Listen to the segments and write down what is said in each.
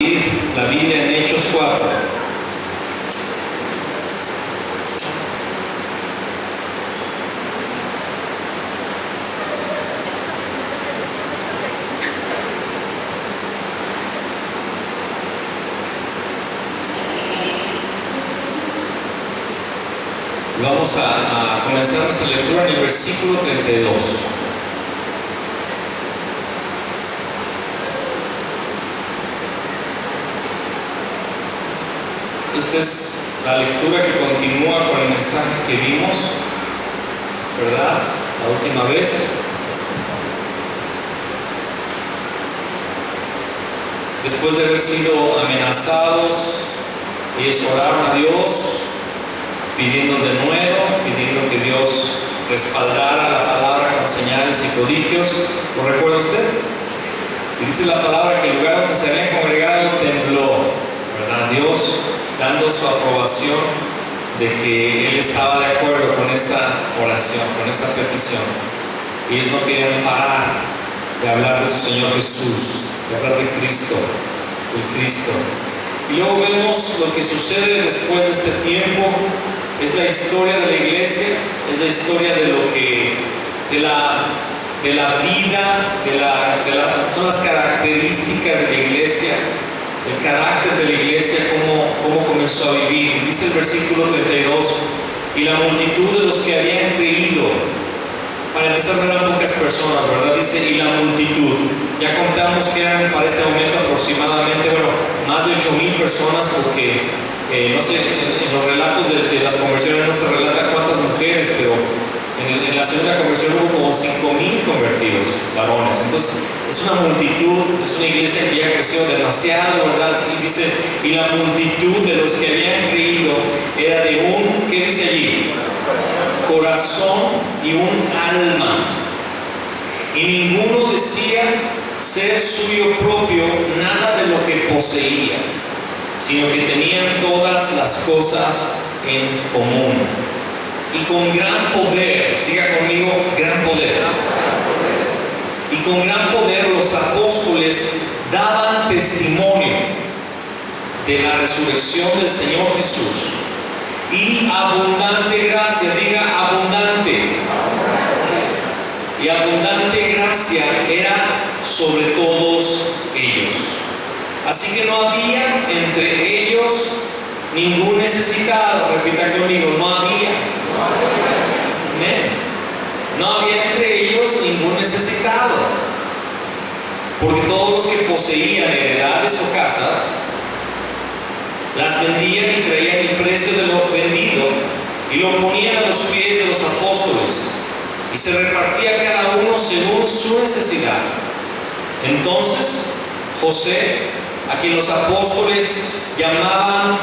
La Biblia en Hechos 4. Vamos a comenzar nuestra lectura en el versículo 32. Esta es la lectura que continúa con el mensaje que vimos, ¿verdad? La última vez. Después de haber sido amenazados, ellos oraron a Dios, pidiendo de nuevo, pidiendo que Dios respaldara la palabra con señales y prodigios. ¿Lo recuerda usted? Y dice la palabra que el lugar donde se habían congregado tembló, ¿verdad? Dios dando su aprobación de que Él estaba de acuerdo con esa oración, con esa petición. Ellos no querían parar de hablar de su Señor Jesús, de hablar de Cristo, el Cristo. Y luego vemos lo que sucede después de este tiempo. Es la historia de la iglesia, es la historia de lo que, de la vida, son las características de la iglesia, el carácter de la iglesia, cómo comenzó a vivir. Dice el versículo 32, y la multitud de los que habían creído, para empezar no eran pocas personas, ¿verdad? Dice, y la multitud, ya contamos que eran para este momento aproximadamente, más de 8,000 personas, porque no sé, en los relatos de las conversiones no se relata cuántas mujeres, pero en la segunda conversión hubo como 5,000 convertidos, varones. Entonces es una multitud, es una iglesia que ya creció demasiado, ¿verdad? Y dice, y la multitud de los que habían creído era de un, ¿qué dice allí? Corazón y un alma. Y ninguno decía ser suyo propio nada de lo que poseía, sino que tenían todas las cosas en común. Y con gran poder, diga conmigo, gran poder. Y con gran poder los apóstoles daban testimonio de la resurrección del Señor Jesús. Y abundante gracia, diga abundante. Y abundante gracia era sobre todos ellos. Así que no había entre ellos ningún necesitado. Repita conmigo, no había. Amén. No había entre ellos ningún necesitado. Porque todos los que poseían heredades o casas, las vendían y traían el precio de lo vendido y lo ponían a los pies de los apóstoles. Y se repartía cada uno según su necesidad. Entonces José, a quien los apóstoles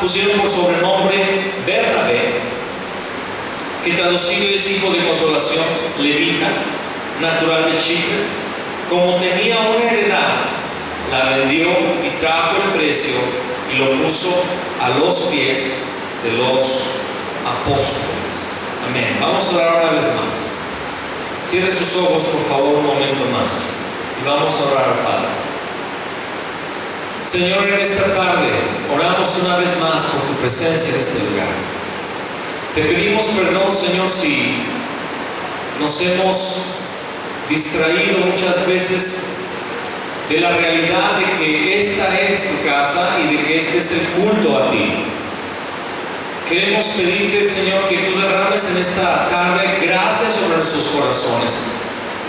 pusieron por sobrenombre Bernabé, que traducido es hijo de consolación, levita, natural de Chipre, como tenía una heredad, la vendió y trajo el precio y lo puso a los pies de los apóstoles. Amén. Vamos a orar una vez más. Cierre sus ojos, por favor, un momento más y vamos a orar al Padre. Señor, en esta tarde oramos una vez más por tu presencia en este lugar. Te pedimos perdón, Señor, si nos hemos distraído muchas veces de la realidad de que esta es tu casa y de que este es el culto a ti. Queremos pedirte, Señor, que tú derrames en esta tarde gracia sobre nuestros corazones,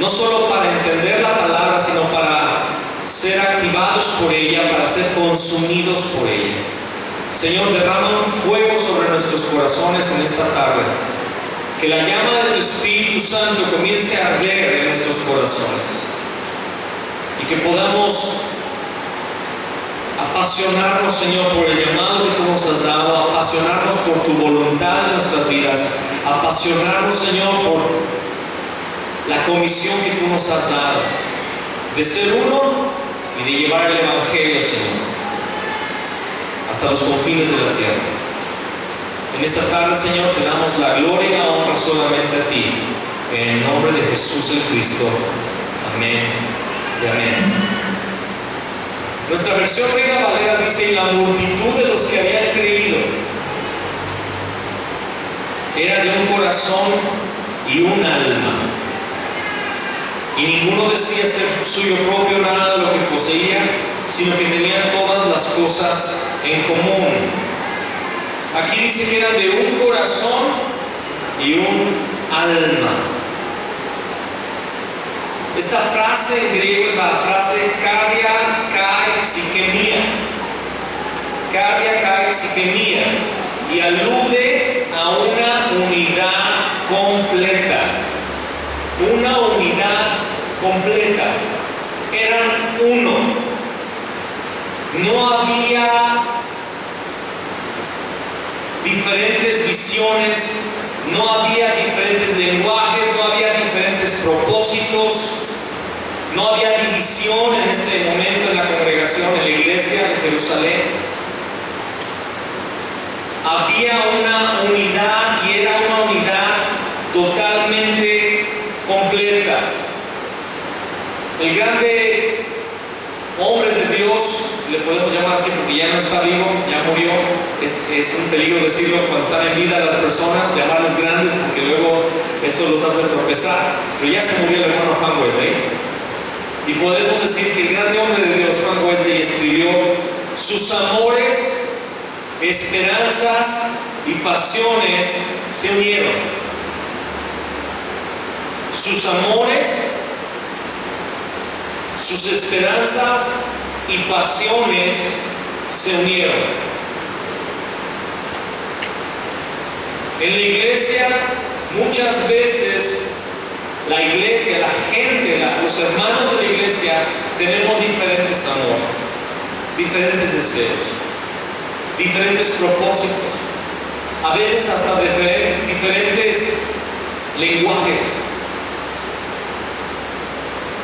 no solo para entender la palabra, sino para ser activados por ella, para ser consumidos por ella. Señor, derrama un fuego sobre nuestros corazones en esta tarde. Que la llama de tu Espíritu Santo comience a arder en nuestros corazones. Y que podamos apasionarnos, Señor, por el llamado que tú nos has dado, apasionarnos por tu voluntad en nuestras vidas, apasionarnos, Señor, por la comisión que tú nos has dado, de ser uno y de llevar el Evangelio, Señor, hasta los confines de la tierra. En esta tarde, Señor, te damos la gloria y la honra solamente a ti, en el nombre de Jesús el Cristo. Amén y amén. Nuestra versión Reina Valera dice: y la multitud de los que habían creído era de un corazón y un alma, y ninguno decía ser suyo propio nada de lo que poseía, sino que tenían todas las cosas en común. Aquí dice que eran de un corazón y un alma. Esta frase en griego es la frase cardia kai psikemia. Cardia kai psikemia, y alude a una unidad completa. Una unidad completa. Eran uno. No había diferentes visiones, no había diferentes lenguajes, no había diferentes propósitos, no había división en este momento en la congregación, en la iglesia de Jerusalén. Había una unidad, y era una unidad totalmente completa. El grande hombre de Dios, le podemos llamar así porque ya no está vivo, ya murió, es un peligro decirlo cuando están en vida las personas, llamarles grandes, porque luego eso los hace tropezar, pero ya se murió el hermano Juan Wesley, y podemos decir que el grande hombre de Dios, Juan Wesley, escribió: sus amores, esperanzas y pasiones se unieron. Sus amores, sus esperanzas y pasiones se unieron. En la iglesia, muchas veces, la iglesia, la gente, los hermanos de la iglesia, tenemos diferentes amores, diferentes deseos, diferentes propósitos, a veces hasta diferentes lenguajes.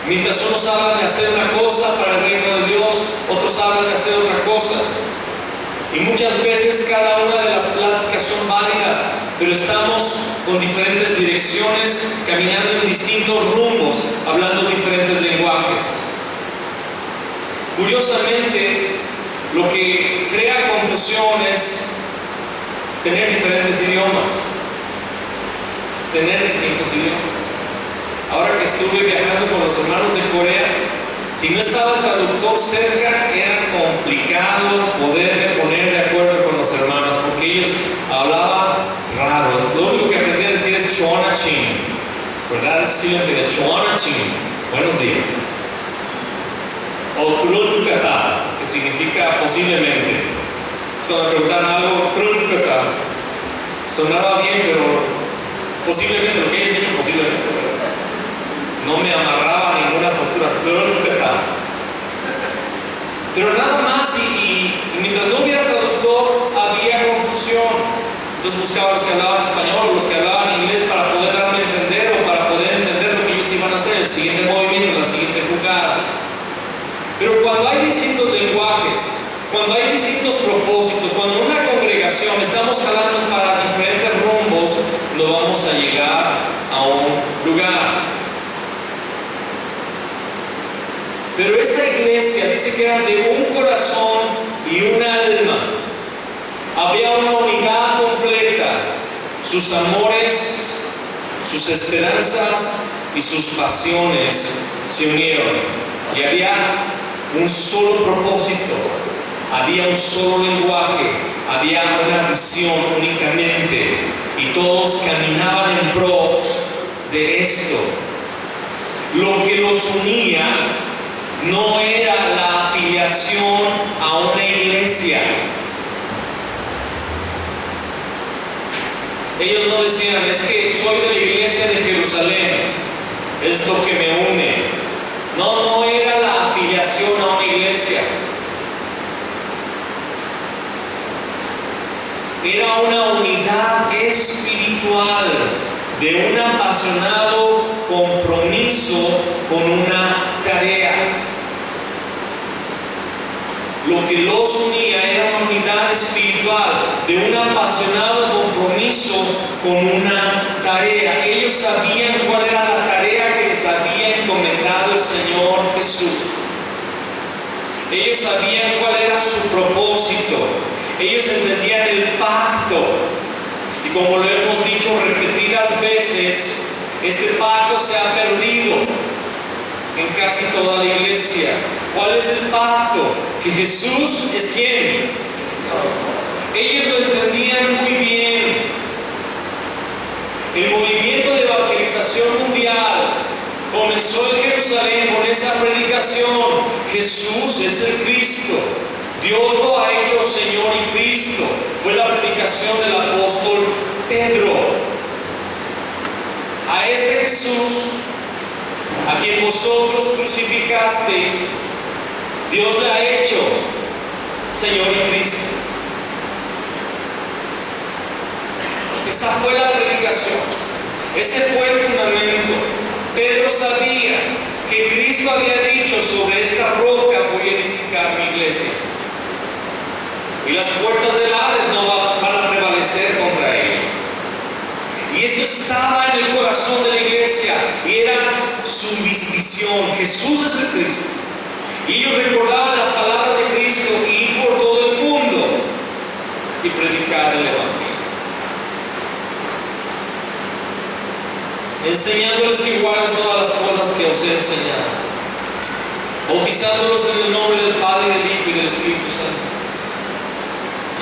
Mientras unos hablan de hacer una cosa para el reino de Dios, otros hablan de hacer otra cosa. Y muchas veces cada una de las pláticas son válidas, pero estamos con diferentes direcciones, caminando en distintos rumbos, hablando diferentes lenguajes. Curiosamente, lo que crea confusión es tener diferentes idiomas, tener distintos idiomas. Ahora que estuve viajando con los hermanos de Corea, si no estaba el traductor cerca, era complicado poderme poner de acuerdo con los hermanos, porque ellos hablaban raro. Lo único que aprendí a decir es Choana Chin, ¿verdad? Eso sí lo entendía, Choana Chin, buenos días. O Krulukata, que significa posiblemente. Es cuando me preguntaban algo, Krulukata, sonaba bien, pero posiblemente, lo que ellos dicho posiblemente, ¿verdad? No me amarraba a ninguna postura, pero nada más, y mientras no hubiera traductor, había confusión. Entonces buscaba los que hablaban español o los que hablaban inglés para poder darme a entender, o para poder entender lo que ellos iban a hacer, el siguiente movimiento, la siguiente jugada. Pero cuando hay distintos lenguajes, cuando hay distintos propósitos, cuando en una congregación estamos jalando para diferentes rumbos, no vamos a llegar a un lugar. Pero esta iglesia dice que eran de un corazón y un alma. Había una unidad completa. Sus amores, sus esperanzas y sus pasiones se unieron. Y había un solo propósito, había un solo lenguaje, había una visión únicamente. Y todos caminaban en pro de esto. Lo que los unía no era la afiliación a una iglesia. Ellos no decían: es que soy de la iglesia de Jerusalén, es lo que me une. No era la afiliación a una iglesia. Era una unidad espiritual, de un apasionado compromiso con una tarea. Lo que los unía era una unidad espiritual, de un apasionado compromiso con una tarea. Ellos sabían cuál era la tarea que les había encomendado el Señor Jesús. Ellos sabían cuál era su propósito. Ellos entendían el pacto. Y como lo hemos dicho repetidas veces, este pacto se ha perdido en casi toda la iglesia. ¿Cuál es el pacto? Que Jesús es ¿quién? Ellos lo entendían muy bien. El movimiento de evangelización mundial comenzó en Jerusalén con esa predicación: Jesús es el Cristo, Dios lo ha hecho Señor y Cristo. Fue la predicación del apóstol Pedro. A este Jesús, a quien vosotros crucificasteis, Dios le ha hecho Señor y Cristo. Esa fue la predicación, ese fue el fundamento. Pedro sabía que Cristo había dicho: sobre esta roca voy a edificar mi iglesia, y las puertas del Hades no van a prevalecer contra él. Y esto estaba en el corazón de la iglesia y era su visión: Jesús es el Cristo. Y ellos recordaban las palabras de Cristo: ir por todo el mundo y predicar el Evangelio, enseñándoles que guarden todas las cosas que os he enseñado, bautizándolos en el nombre del Padre, del Hijo y del Espíritu Santo.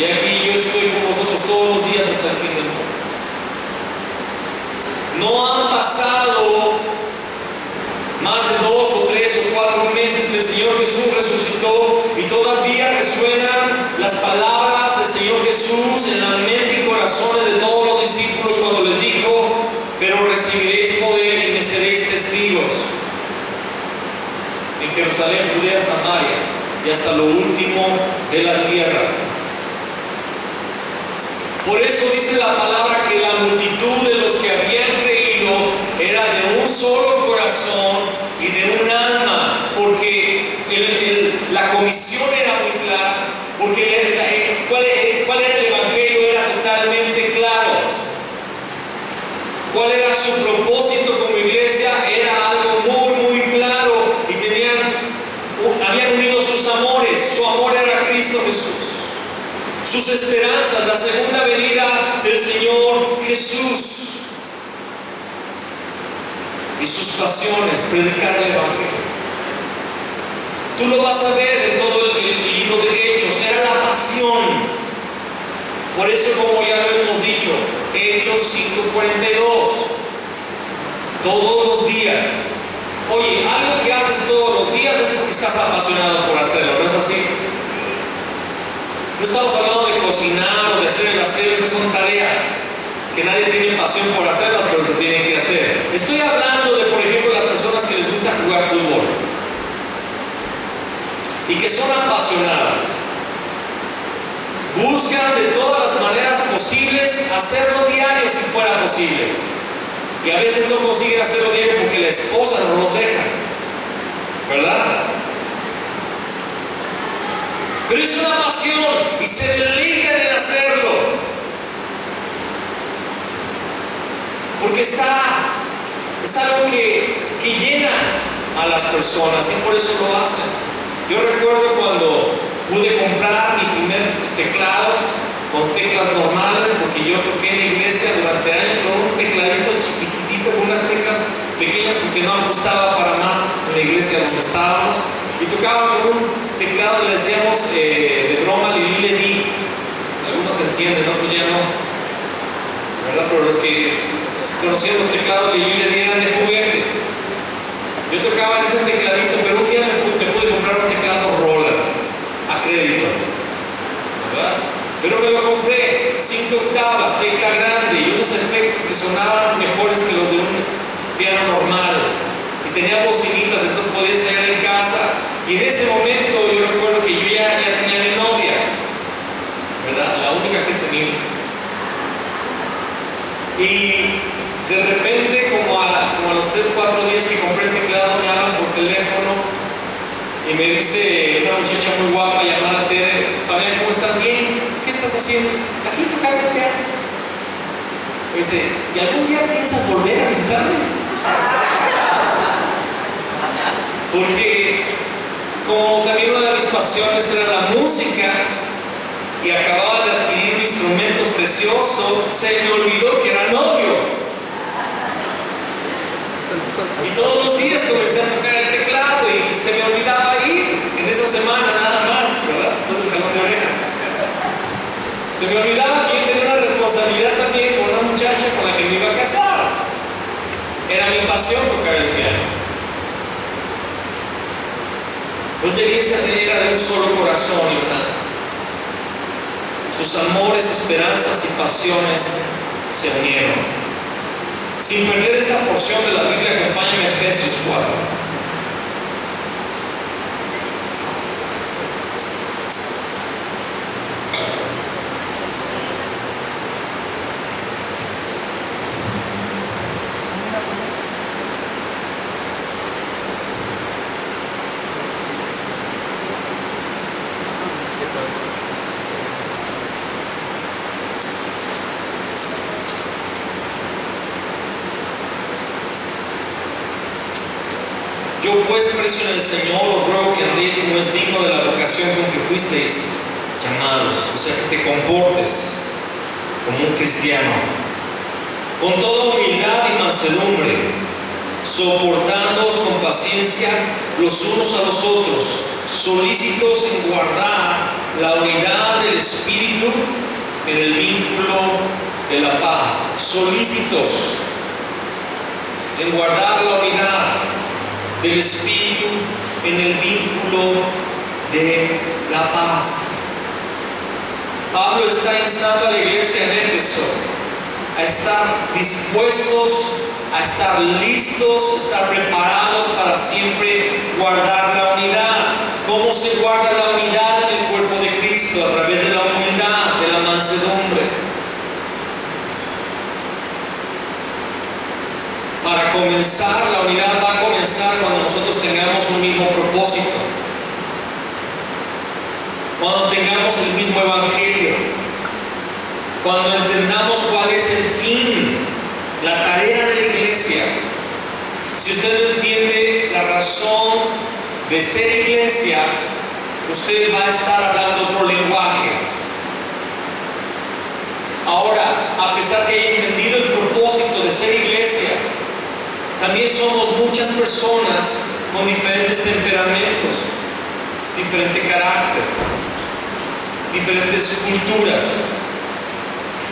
Y aquí yo estoy con vosotros todos los días hasta el fin del mundo. No han pasado más de 2 o 3 o 4 meses que el Señor Jesús resucitó y todavía resuenan las palabras del Señor Jesús en la mente y corazones de todos los discípulos cuando les dijo: pero recibiréis poder y me seréis testigos en Jerusalén, Judea, Samaria y hasta lo último de la tierra. Por eso dice la palabra que la multitud de los que habían creído era de un solo corazón y de un alma, porque la comisión era muy clara, porque cuál era el Evangelio era totalmente claro. ¿Cuál era su propósito como iglesia? Era algo muy, muy claro, y habían unido sus amores. Su amor era Cristo Jesús, sus esperanzas, la segunda venida del Señor Jesús, y sus pasiones, predicar el Evangelio. Tú lo vas a ver en todo el libro de Hechos. Era la pasión. Por eso, como ya lo hemos dicho, Hechos 5:42, todos los días. Oye, algo que haces todos los días es porque estás apasionado por hacerlo, ¿no es así? No estamos hablando de cocinar o de hacer el aseo. Esas son tareas que nadie tiene pasión por hacerlas, pero se tienen que hacer. Estoy hablando de, por ejemplo, las personas que les gusta jugar fútbol y que son apasionadas. Buscan de todas las maneras posibles hacerlo diario si fuera posible. Y a veces no consiguen hacerlo diario porque la esposa no los deja, ¿verdad? Pero es una pasión y se dedican en hacerlo, porque es algo que llena a las personas y por eso lo hacen. Yo recuerdo cuando pude comprar mi primer teclado con teclas normales, porque yo toqué en la iglesia durante años con un tecladito chiquitito, con unas teclas pequeñas porque no ajustaba para más en la iglesia donde estábamos, y tocaba con un teclado, le decíamos de broma Lili le di. Algunos entienden, otros ya no, ¿verdad? Pero los que conocían los teclados Lili le di eran de juguete. Yo tocaba en ese tecladito, pero un día me pude comprar un teclado Roland a crédito, ¿verdad? Pero me lo compré 5 octavas, tecla grande y unos efectos que sonaban mejores que los de un piano normal, y tenía bocinitas, entonces podía ensayar en casa. Y en ese momento yo recuerdo que yo ya tenía mi novia, ¿verdad? La única que tenía. Y de repente, como a los 3 o 4 días que compré el teclado, me hablan por teléfono y me dice una muchacha muy guapa llamada Tere: Fabián, ¿cómo estás? Bien. ¿Qué estás haciendo? Aquí tocando el piano. Me dice: ¿y algún día piensas volver a visitarme? Porque como también una de mis pasiones era la música y acababa de adquirir un instrumento precioso, se me olvidó que era novio. Y todos los días comencé a tocar el teclado y se me olvidaba ir en esa semana nada más, ¿verdad? Después del jalón de orejas. Se me olvidaba que yo tenía una responsabilidad también con una muchacha con la que me iba a casar. Era mi pasión tocar el piano. Pues la iglesia era de un solo corazón y una. Sus amores, esperanzas y pasiones se unieron. Sin perder esta porción de la Biblia, acompáñame a Efesios 4. Yo pues, preso en el Señor, os ruego que andéis como es digno de la vocación con que fuisteis llamados, o sea, que te comportes como un cristiano, con toda humildad y mansedumbre, soportándoos con paciencia los unos a los otros, solícitos en guardar la unidad del Espíritu en el vínculo de la paz. Solícitos en guardar la unidad del Espíritu en el vínculo de la paz. Pablo está instando a la iglesia en Éfeso a estar dispuestos, a estar listos, a estar preparados para siempre guardar la unidad. ¿Cómo se guarda la unidad en el cuerpo de Cristo? A través de la humildad, de la mansedumbre. Para comenzar, la unidad va a comenzar cuando nosotros tengamos un mismo propósito, cuando tengamos el mismo evangelio, cuando entendamos cuál es el fin, la tarea de la iglesia. Si usted no entiende la razón de ser iglesia, usted va a estar hablando otro lenguaje. Ahora, a pesar que haya entendido el propósito de ser iglesia, también somos muchas personas con diferentes temperamentos, diferente carácter, diferentes culturas.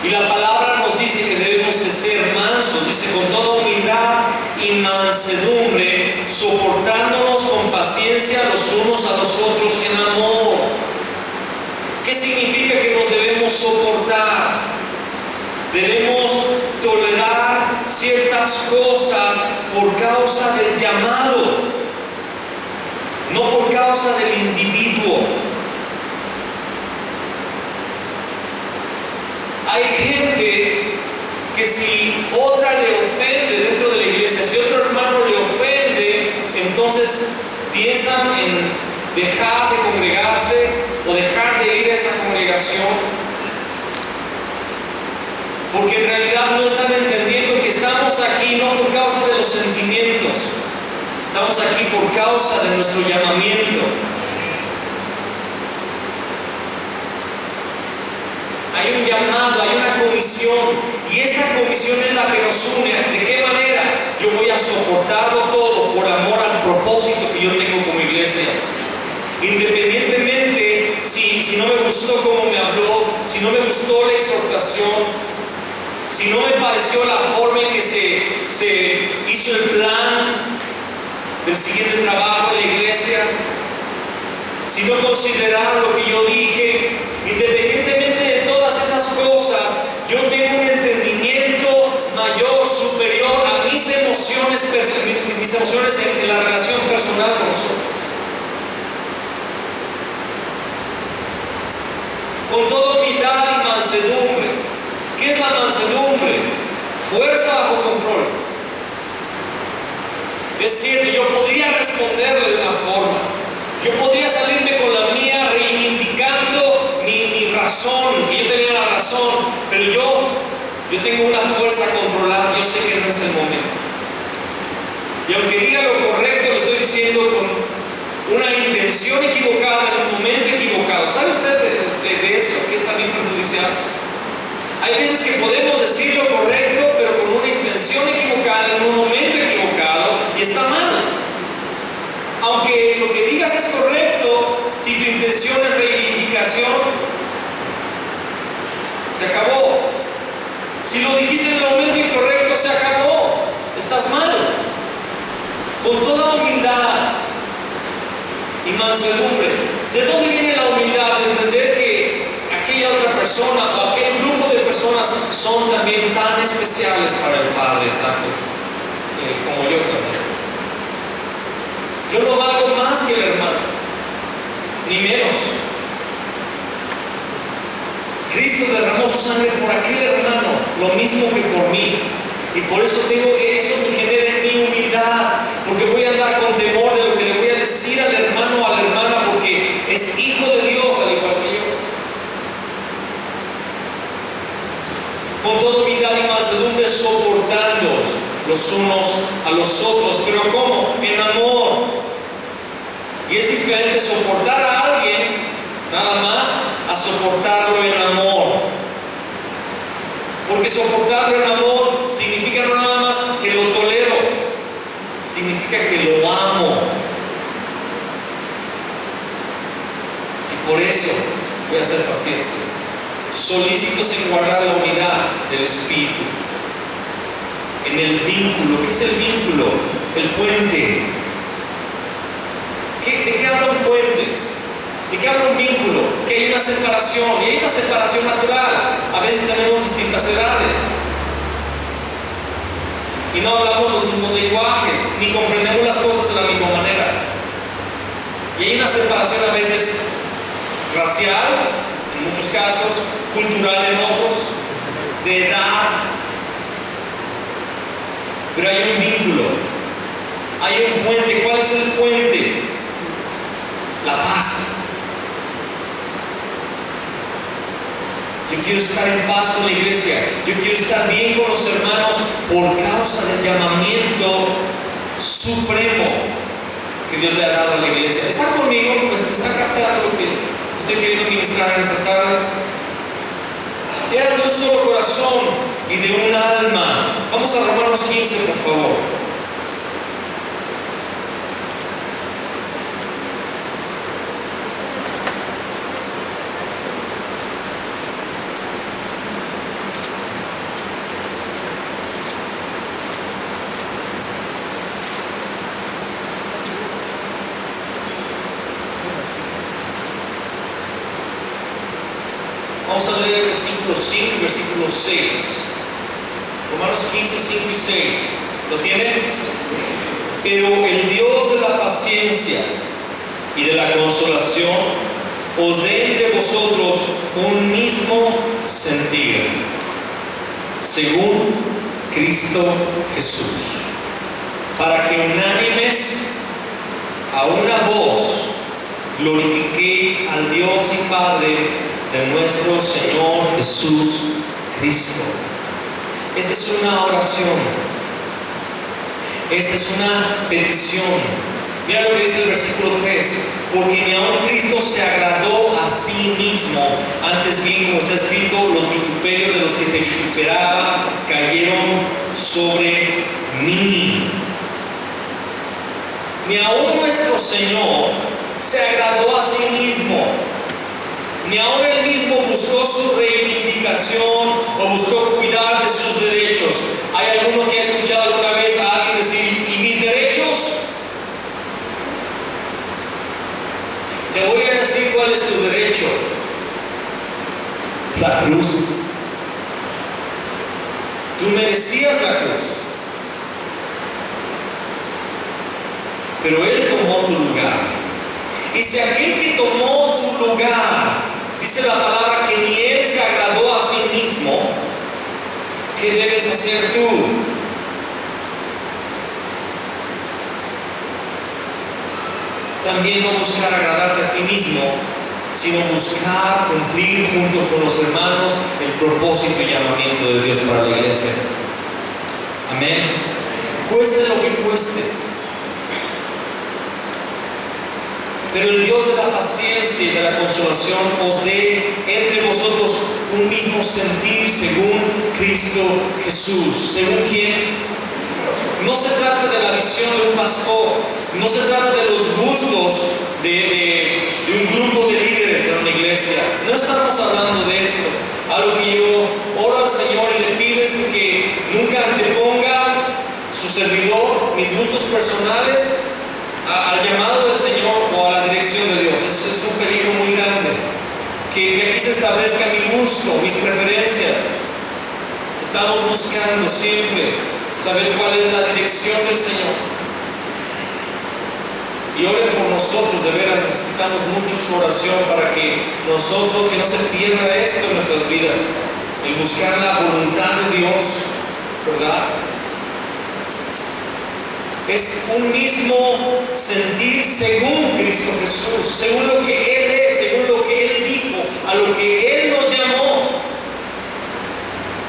Y la palabra nos dice que debemos de ser mansos, dice con toda humildad y mansedumbre, soportándonos con paciencia los unos a los otros en amor. ¿Qué significa que nos debemos soportar? Debemos tolerar ciertas cosas por causa del llamado, no por causa del individuo. Hay gente que si otra le ofende dentro de la iglesia, si otro hermano le ofende, entonces piensan en dejar de congregarse o dejar de ir a esa congregación. Porque en realidad no están entendiendo que estamos aquí no por causa de los sentimientos, estamos aquí por causa de nuestro llamamiento. Hay un llamado, hay una comisión, y esta comisión es la que nos une. ¿De qué manera? Yo voy a soportarlo todo por amor al propósito que yo tengo como iglesia. Independientemente si no me gustó cómo me habló, si no me gustó la exhortación, si no me pareció la forma en que se hizo el plan del siguiente trabajo en la iglesia, si no consideraron lo que yo dije, independientemente de todas esas cosas, yo tengo un entendimiento mayor, superior a mis emociones en la relación personal con nosotros. Con toda humildad y mansedumbre. ¿Qué es la mansedumbre? Fuerza bajo control. Es cierto, yo podría responderle de una forma, yo podría salirme con la mía reivindicando mi razón, que yo tenía la razón, pero yo tengo una fuerza controlada, yo sé que no es el momento. Y aunque diga lo correcto, lo estoy diciendo una intención equivocada en un momento equivocado. ¿Sabe usted de eso? Que es también perjudicial. Hay veces que podemos decir lo correcto, pero con una intención equivocada en un momento equivocado y está mal. Aunque lo que digas es correcto, si tu intención es reivindicación, se acabó. Si lo dijiste en el momento incorrecto, se acabó. Estás mal. Con toda humildad y mansedumbre. ¿De dónde viene la humildad? De entender que aquella otra persona o aquel grupo de personas son también tan especiales para el Padre, tanto como yo también. Yo no valgo más que el hermano, ni menos. Cristo derramó su sangre por aquel hermano, lo mismo que por mí. Y por eso eso me genera en mí humildad, porque voy a andar con temor de lo que le voy a decir al hermano o a la hermana, porque es hijo de Dios al igual que yo. Con toda humildad y mansedumbre, soportándoos los unos a los otros. ¿Pero cómo? En amor. Y es diferente soportar a alguien nada más a soportarlo en amor. Porque soportarlo en amor significa no nada más que lo tolero, significa que lo amo. Y por eso voy a ser paciente. Solícitos en guardar la unidad del Espíritu. En el vínculo. ¿Qué es el vínculo? El puente. ¿De qué habla un puente? ¿De qué habla un vínculo? Que hay una separación, y hay una separación natural. A veces tenemos distintas edades y no hablamos los mismos lenguajes, ni comprendemos las cosas de la misma manera. Y hay una separación a veces racial, en muchos casos, cultural en otros, de edad. Pero hay un vínculo, hay un puente. ¿Cuál es el puente? La paz. Yo quiero estar en paz con la iglesia. Yo quiero estar bien con los hermanos por causa del llamamiento supremo que Dios le ha dado a la iglesia. ¿Está conmigo? ¿Me está captando lo que estoy queriendo ministrar en esta tarde? Era de un solo corazón y de un alma. Vamos a Romanos 15, por favor. Vamos a leer versículos 5 y versículo 6. Romanos 15, 5 y 6. ¿Lo tienen? Pero el Dios de la paciencia y de la consolación os dé entre vosotros un mismo sentir, según Cristo Jesús, para que unánimes a una voz glorifiquéis al Dios y Padre de nuestro Señor Jesús Cristo. Esta es una oración. Esta es una petición. Mira lo que dice el versículo 3. Porque ni aun Cristo se agradó a sí mismo. Antes bien, como está escrito, los vituperios de los que te vituperaban cayeron sobre mí. Ni aun nuestro Señor se agradó a sí mismo. Ni aun él mismo buscó su reivindicación o buscó cuidar de sus derechos. ¿Hay alguno que ha escuchado alguna vez a alguien decir, ¿y mis derechos? Te voy a decir cuál es tu derecho. La cruz. Tú merecías la cruz. Pero Él tomó tu lugar. Y si aquel que tomó tu lugar, dice la palabra que ni Él se agradó a sí mismo, ¿qué debes hacer tú? También no buscar agradarte a ti mismo, sino buscar cumplir junto con los hermanos el propósito y llamamiento de Dios para la iglesia. Amén. Cueste lo que cueste. Pero el Dios de la paciencia y de la consolación os dé entre vosotros un mismo sentir según Cristo Jesús. ¿Según quién? No se trata de la visión de un pastor, no se trata de los gustos de un grupo de líderes en una iglesia. No estamos hablando de esto. A lo que yo oro al Señor y le pido es que nunca anteponga su servidor, mis gustos personales, al llamado del Señor o a la dirección de Dios. Es un peligro muy grande. Que aquí se establezca mi gusto, mis preferencias. Estamos buscando siempre saber cuál es la dirección del Señor. Y oren por nosotros, de veras necesitamos mucho su oración para que nosotros, que no se pierda esto en nuestras vidas, el buscar la voluntad de Dios, ¿verdad? Es un mismo sentir según Cristo Jesús, según lo que Él es, según lo que Él dijo, a lo que Él nos llamó.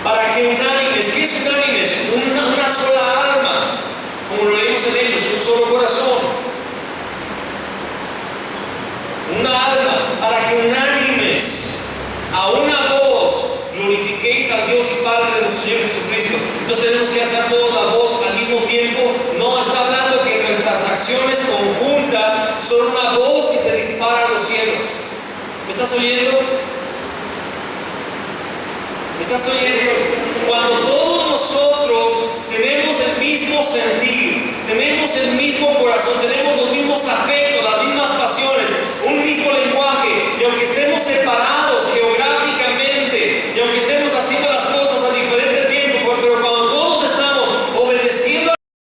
Para que unánimes, ¿qué es unánimes? Una sola alma, como lo leímos en Hechos, un solo corazón. Una alma, para que unánimes, a una voz, glorifiquéis al Dios y Padre de nuestro Señor Jesucristo. Entonces tenemos que hacer toda la voz al mismo tiempo. No está hablando que nuestras acciones conjuntas son una voz que se dispara a los cielos. ¿Me estás oyendo? ¿Me estás oyendo? Cuando todos nosotros tenemos el mismo sentir, tenemos el mismo corazón, tenemos los mismos afectos, las mismas pasiones, un mismo lenguaje, y aunque estemos separados geográficamente, y aunque estemos haciendo las cosas a diferente tiempo, pero cuando todos estamos obedeciendo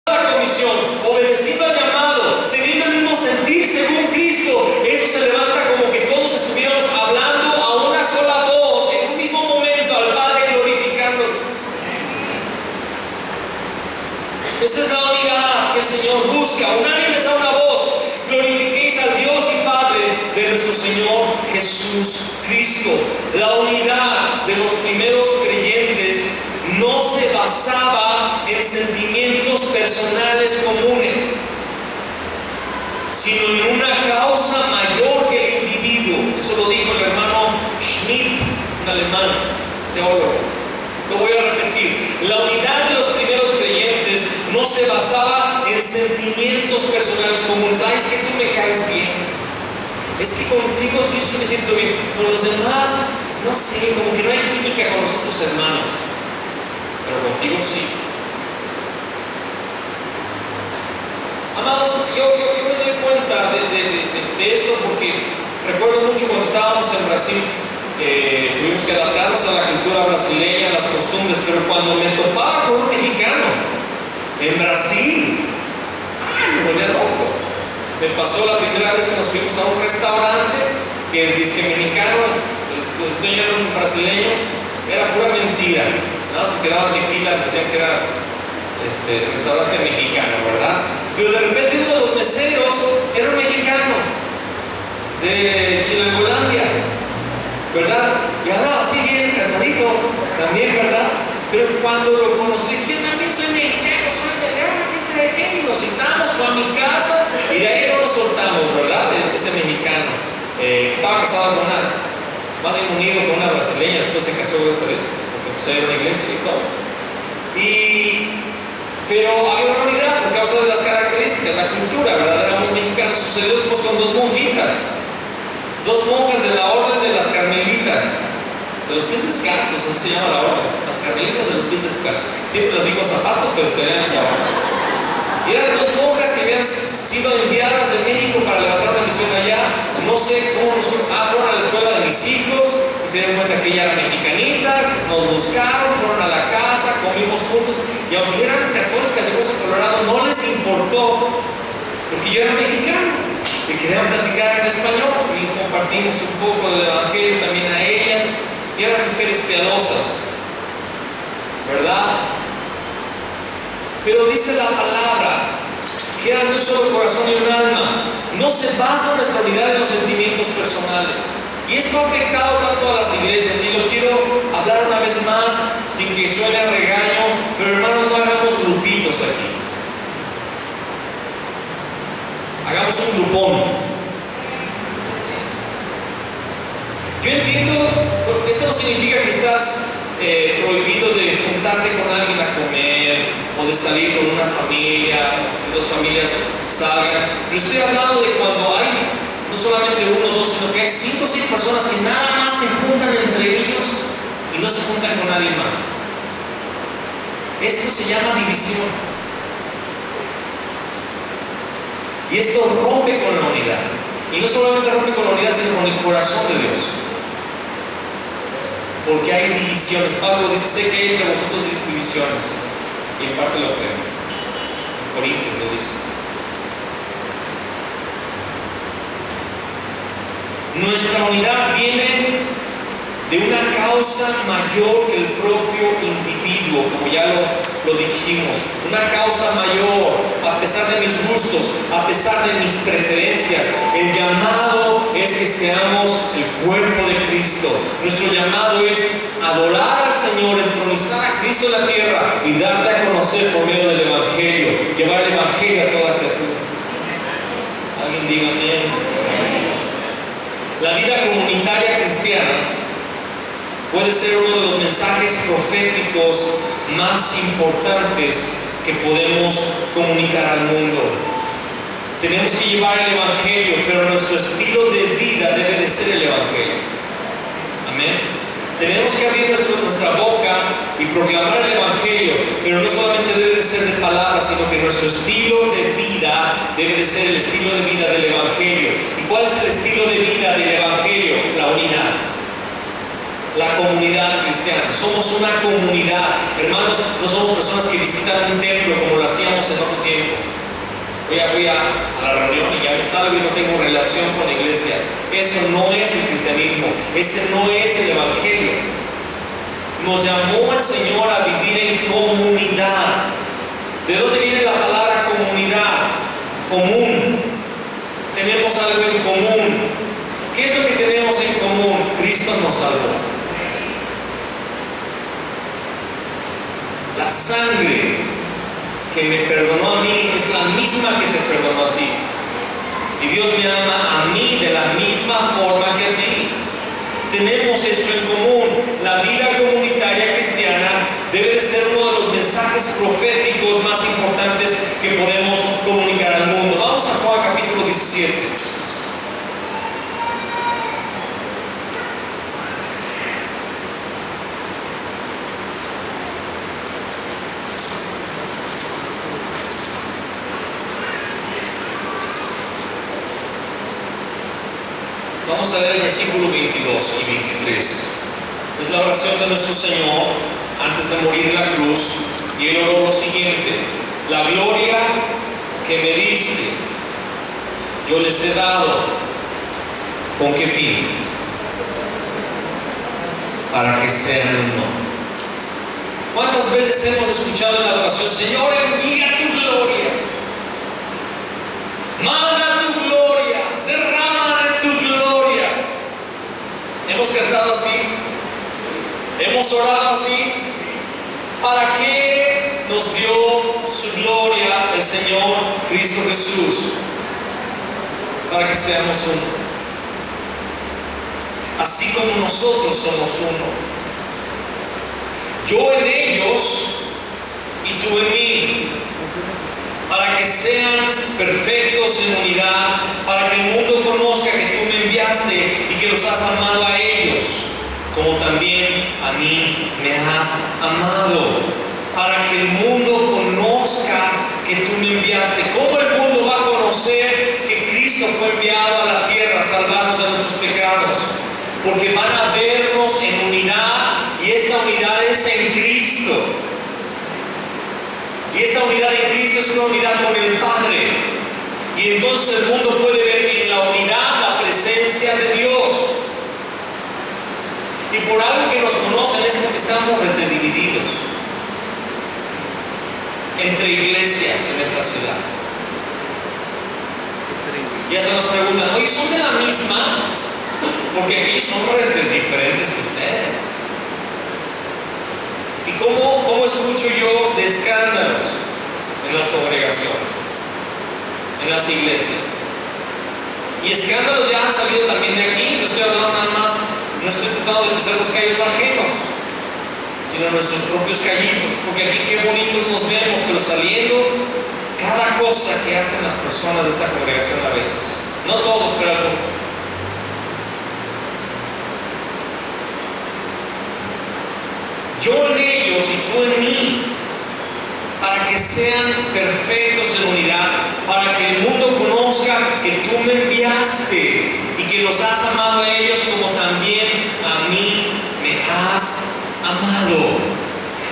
a la comisión, obedeciendo al llamado, teniendo el mismo sentir según Cristo, eso se levanta como que todos estuviéramos hablando a una sola voz, en un mismo momento, al Padre glorificándolo. Esta es la unidad que el Señor busca, unánimes a una voz, glorifiquéis al Dios y Padre de nuestro Señor Jesús Cristo. La unidad de los primeros creyentes no se basaba en sentimientos personales comunes, sino en una causa mayor que el individuo. Eso lo dijo el hermano Schmidt, un alemán teólogo. Lo voy a repetir. La unidad de los primeros creyentes no se basaba en sentimientos personales comunes. Ay, es que tú me caes bien. Es que contigo yo sí me siento bien. Con los demás, no sé, como que no hay química con los otros hermanos. Pero contigo sí. Amados, yo me doy cuenta de esto porque recuerdo mucho cuando estábamos en Brasil. Tuvimos que adaptarnos a la cultura brasileña, a las costumbres, pero cuando me topaba con un mexicano en Brasil, me volvía loco. Me pasó la primera vez que nos fuimos a un restaurante que el disque mexicano, el dueño era un brasileño, era pura mentira. Nada más porque daban tequila, decían que era restaurante mexicano, ¿verdad? Pero de repente uno de los meseros era un mexicano de Chilangolandia, ¿verdad? Y hablaba así bien cantadito, también, ¿verdad? Pero cuando lo conocí, dije, yo también soy mexicano, soy de León, ¿qué será de qué? Y nos citamos, fue a mi casa, y de ahí no nos soltamos, ¿verdad? Ese mexicano, estaba casado con más bien unido con una brasileña, después se casó esa vez, porque pues era una iglesia y todo. Pero había una unidad por causa de las características, la cultura, ¿verdad? Éramos mexicanos. Sucedió después con dos monjitas, dos monjas de la orden de las carmelitas, de los pies descalzos, así se llama la orden, las carmelitas de los pies descalzos. Siempre las vi con zapatos, pero tenían esa orden. Y eran dos monjas que habían sido enviadas de México para levantar una misión allá. No sé cómo fueron a la escuela de mis hijos y se dieron cuenta que ella era mexicanita, nos buscaron, fueron a la casa, comimos juntos, y aunque eran católicas de Hueso Colorado, no les importó, porque yo era mexicano y querían platicar en español, y les compartimos un poco del evangelio también a ellas, y eran mujeres piadosas, ¿verdad? Pero dice la palabra que eran de un solo corazón y un alma. No se basa nuestra unidad en los sentimientos personales. Y esto ha afectado tanto a las iglesias, y lo quiero hablar una vez más sin que suene a regaño, pero hermanos, no hagamos grupitos aquí. Hagamos un grupón. significa que estás prohibido de juntarte con alguien a comer o de salir con una familia, que dos familias salgan. Pero estoy hablando de cuando hay no solamente uno o dos, sino que hay 5 o 6 personas que nada más se juntan entre ellos y no se juntan con nadie más. Esto se llama división. Y esto rompe con la unidad. Y no solamente rompe con la unidad, sino con el corazón de Dios. Porque hay divisiones. Pablo dice, sé que hay entre vosotros divisiones. Y en parte lo creo. En Corintios lo dice. Nuestra unidad viene de una causa mayor que el propio individuo, como ya lo dijimos. Una causa mayor, a pesar de mis gustos, a pesar de mis preferencias. El llamado es que seamos el cuerpo de Cristo. Nuestro llamado es adorar al Señor, entronizar a Cristo en la tierra y darle a conocer por medio del Evangelio, llevar el Evangelio a toda criatura. Alguien diga amén. La vida comunitaria cristiana puede ser uno de los mensajes proféticos más importantes que podemos comunicar al mundo. Tenemos que llevar el Evangelio, pero nuestro estilo de vida debe de ser el Evangelio. Amén. Tenemos que abrir nuestra boca y proclamar el Evangelio, pero no solamente debe de ser de palabras, sino que nuestro estilo de vida debe de ser el estilo de vida del Evangelio. ¿Y cuál es el estilo de vida del Evangelio? La unidad. La comunidad cristiana. Somos una comunidad. Hermanos, no somos personas que visitan un templo como lo hacíamos en otro tiempo. Voy a la reunión y ya me salgo y no tengo relación con la iglesia. Eso no es el cristianismo. Ese no es el Evangelio. Nos llamó el Señor a vivir en comunidad. ¿De dónde viene la palabra comunidad? Común. Tenemos algo en común. ¿Qué es lo que tenemos en común? Cristo nos salvó. La sangre que me perdonó a mí es la misma que te perdonó a ti. Y Dios me ama a mí de la misma forma que a ti. Tenemos eso en común. La vida comunitaria cristiana debe de ser uno de los mensajes proféticos más importantes que podemos comunicar al mundo. Vamos a Juan capítulo 17. Vamos a leer el versículo 22 y 23. Es la oración de nuestro Señor antes de morir en la cruz. Y Él oró lo siguiente: la gloria que me diste, yo les he dado. ¿Con qué fin? Para que sean uno. ¿Cuántas veces hemos escuchado en la oración: Señor, envía tu gloria, manda tu gloria, derrama de tu gloria? Hemos cantado así, hemos orado así. ¿Para qué nos dio su gloria el Señor Cristo Jesús? Para que seamos uno, así como nosotros somos uno. Yo en ellos y tú en mí, para que sean perfectos en unidad, para que el mundo conozca que tú me enviaste y que los has amado a ellos, como también a mí me has amado. Para que el mundo conozca que tú me enviaste. ¿Cómo el mundo va a conocer que Cristo fue enviado a la tierra a salvarnos de nuestros pecados? Porque van a vernos en unidad, y esta unidad es en Cristo. Y esta unidad en Cristo es una unidad con el Padre. Y entonces el mundo puede ver en la unidad la presencia de Dios. Y por algo que nos conocen es porque estamos divididos entre iglesias en esta ciudad. Y hasta nos preguntan: oye, ¿son de la misma? Porque aquellos son diferentes que ustedes. ¿Y cómo escucho yo de escándalos en las congregaciones, en las iglesias? Y escándalos ya han salido también de aquí. No estoy hablando nada más No estoy tratando de pisar los callos ajenos, sino nuestros propios callitos, porque aquí qué bonitos nos vemos, pero saliendo cada cosa que hacen las personas de esta congregación a veces. No todos, pero algunos. Yo en ellos y tú en mí, para que sean perfectos en unidad, para que el mundo conozca que tú me enviaste y que los has amado a ellos como también a mí me has amado.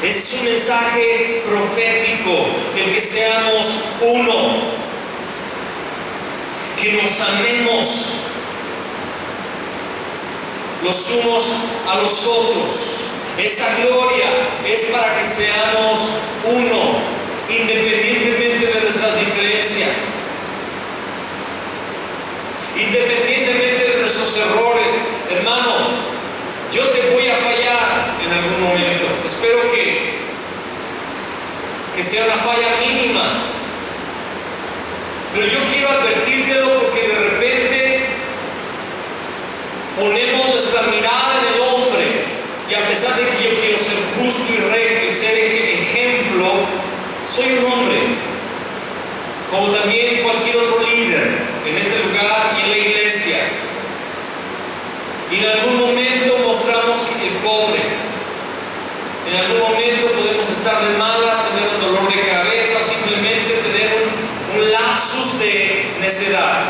Es un mensaje profético, el que seamos uno, que nos amemos los unos a los otros. Esa gloria es para que seamos uno, independientemente de nuestras diferencias, independientemente de nuestros errores. Hermano, yo te voy a fallar en algún momento. Espero que sea una falla mínima. Pero yo quiero advertírtelo porque de repente ponemos nuestra mirada en el hombre. Y a pesar de que yo quiero ser justo y recto y ser ejemplo, soy un hombre, como también cualquier otro líder en este lugar y en la iglesia. Y en algún momento mostramos el cobre. En algún momento podemos estar de malas, tener un dolor de cabeza o simplemente tener un lapsus de necedad.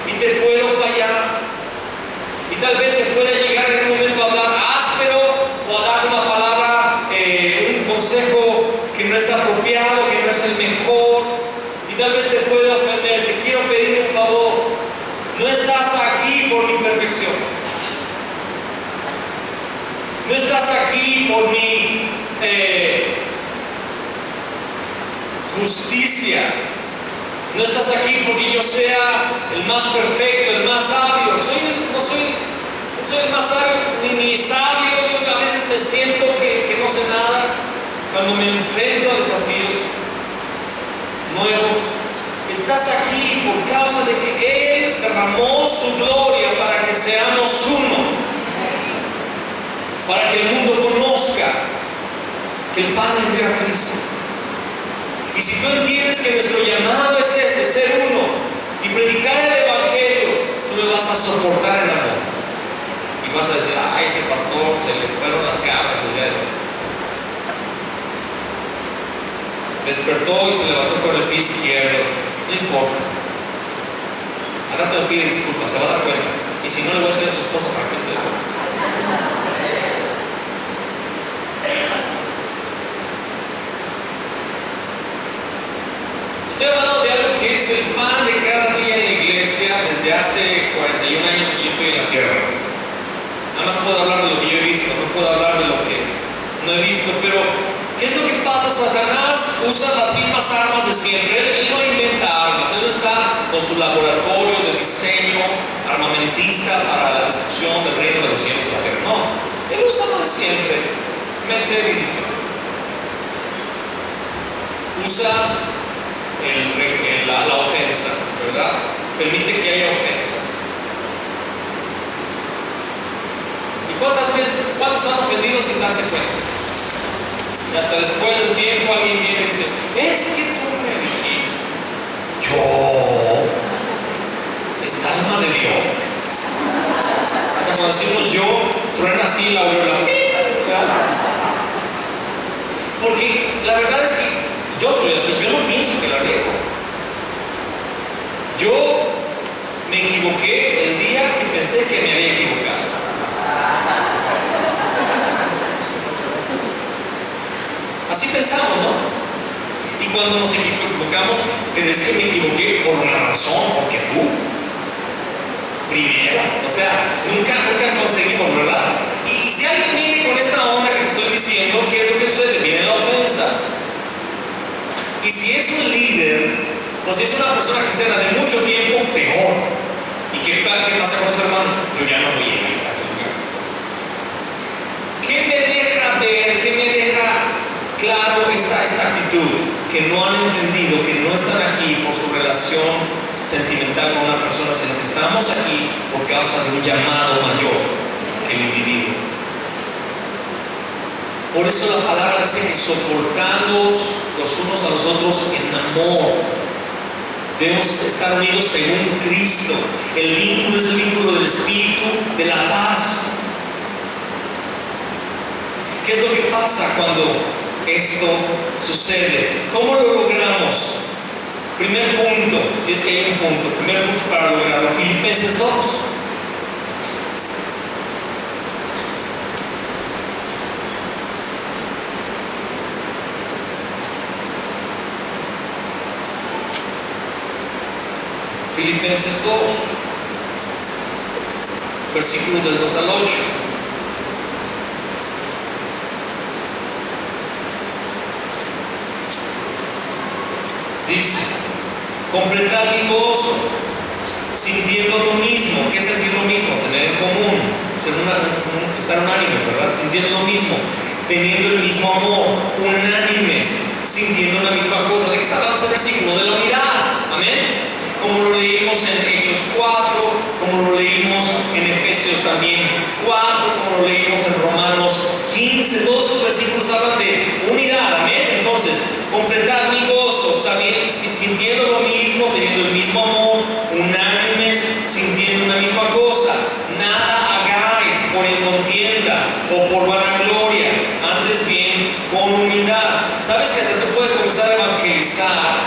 Y te puedo fallar. Y tal vez te pueda llegar en un momento a hablar áspero o a darte una palabra, un consejo que no es apropiado, que no es el mejor. Y tal vez te pueda ofender. Te quiero pedir un favor. No estás aquí por mi perfección. No estás aquí por mi justicia. No estás aquí porque yo sea el más perfecto, el más sabio. No soy el más sabio, ni sabio. Yo a veces me siento que no sé nada cuando me enfrento a desafíos nuevos. Estás aquí por causa de que Él derramó su gloria para que seamos uno, para que el mundo conozca que el Padre envió a Cristo. Y si tú entiendes que nuestro llamado es ese, ser uno y predicar el Evangelio, tú me vas a soportar en amor. Y vas a decir, ay, ese pastor se le fueron las cabras el día de hoy. Despertó y se levantó con el pie izquierdo. No importa. Al rato me pide disculpas, se va a dar cuenta. Y si no, le voy a decir a su esposa para que se dé cuenta. Estoy hablando de algo que es el pan de cada día en la iglesia desde hace 41 años que yo estoy en la tierra. Nada más puedo hablar de lo que yo he visto, no puedo hablar de lo que no he visto, pero ¿qué es lo que pasa? Satanás usa las mismas armas de siempre. Él no inventa armas, él no está con su laboratorio de diseño armamentista para la destrucción del reino de los cielos y la tierra. No, él usa lo de siempre, mente de división. Usa la ofensa, ¿verdad? Permite que haya ofensas. ¿Y cuántos han ofendido sin darse cuenta? Y hasta después del tiempo alguien viene y dice, es que tú me dijiste. Yo, esta alma de Dios. Hasta cuando decimos yo, truena así la aureola. Porque la verdad es que yo soy así, yo no pienso que la riego. Yo me equivoqué el día que pensé que me había equivocado. Así pensamos, ¿no? Y cuando nos equivocamos, ¿crees que me equivoqué por una razón? Porque tú, primero, o sea, nunca conseguimos, ¿verdad? Y si alguien viene con esta onda que te estoy diciendo, ¿qué es lo que sucede? Viene la ofensa. Y si es un líder, o si es una persona cristiana de mucho tiempo, peor. ¿Y qué pasa con los hermanos? Yo ya no voy a ir a ese lugar. ¿Qué me deja ver, qué me deja claro esta actitud? Que no han entendido, que no están aquí por su relación sentimental con una persona, sino que estamos aquí por causa de un llamado mayor que el individuo. Por eso la palabra dice que soportándoos los unos a los otros en amor. Debemos estar unidos según Cristo. El vínculo es el vínculo del Espíritu, de la paz. ¿Qué es lo que pasa cuando esto sucede? ¿Cómo lo logramos? Primer punto, si es que hay un punto, primer punto para lograrlo, Filipenses 2. Filipenses 2, versículos del 2 al 8. Dice: completad mi gozo, sintiendo lo mismo. ¿Qué es sentir lo mismo? Tener en común, estar unánimes, ¿verdad? Sintiendo lo mismo, teniendo el mismo amor, unánimes, sintiendo la misma cosa. ¿De qué está hablando ese versículo? De la unidad. Amén. Como lo leímos en Hechos 4, como lo leímos en Efesios también 4, como lo leímos en Romanos 15. Todos estos versículos hablan de unidad. Amén. Entonces, completar mi gozo, sintiendo lo mismo, teniendo el mismo amor, unánimes, sintiendo una misma cosa. Nada hagáis por contienda o por vanagloria, antes bien con humildad. ¿Sabes que hasta tú puedes comenzar a evangelizar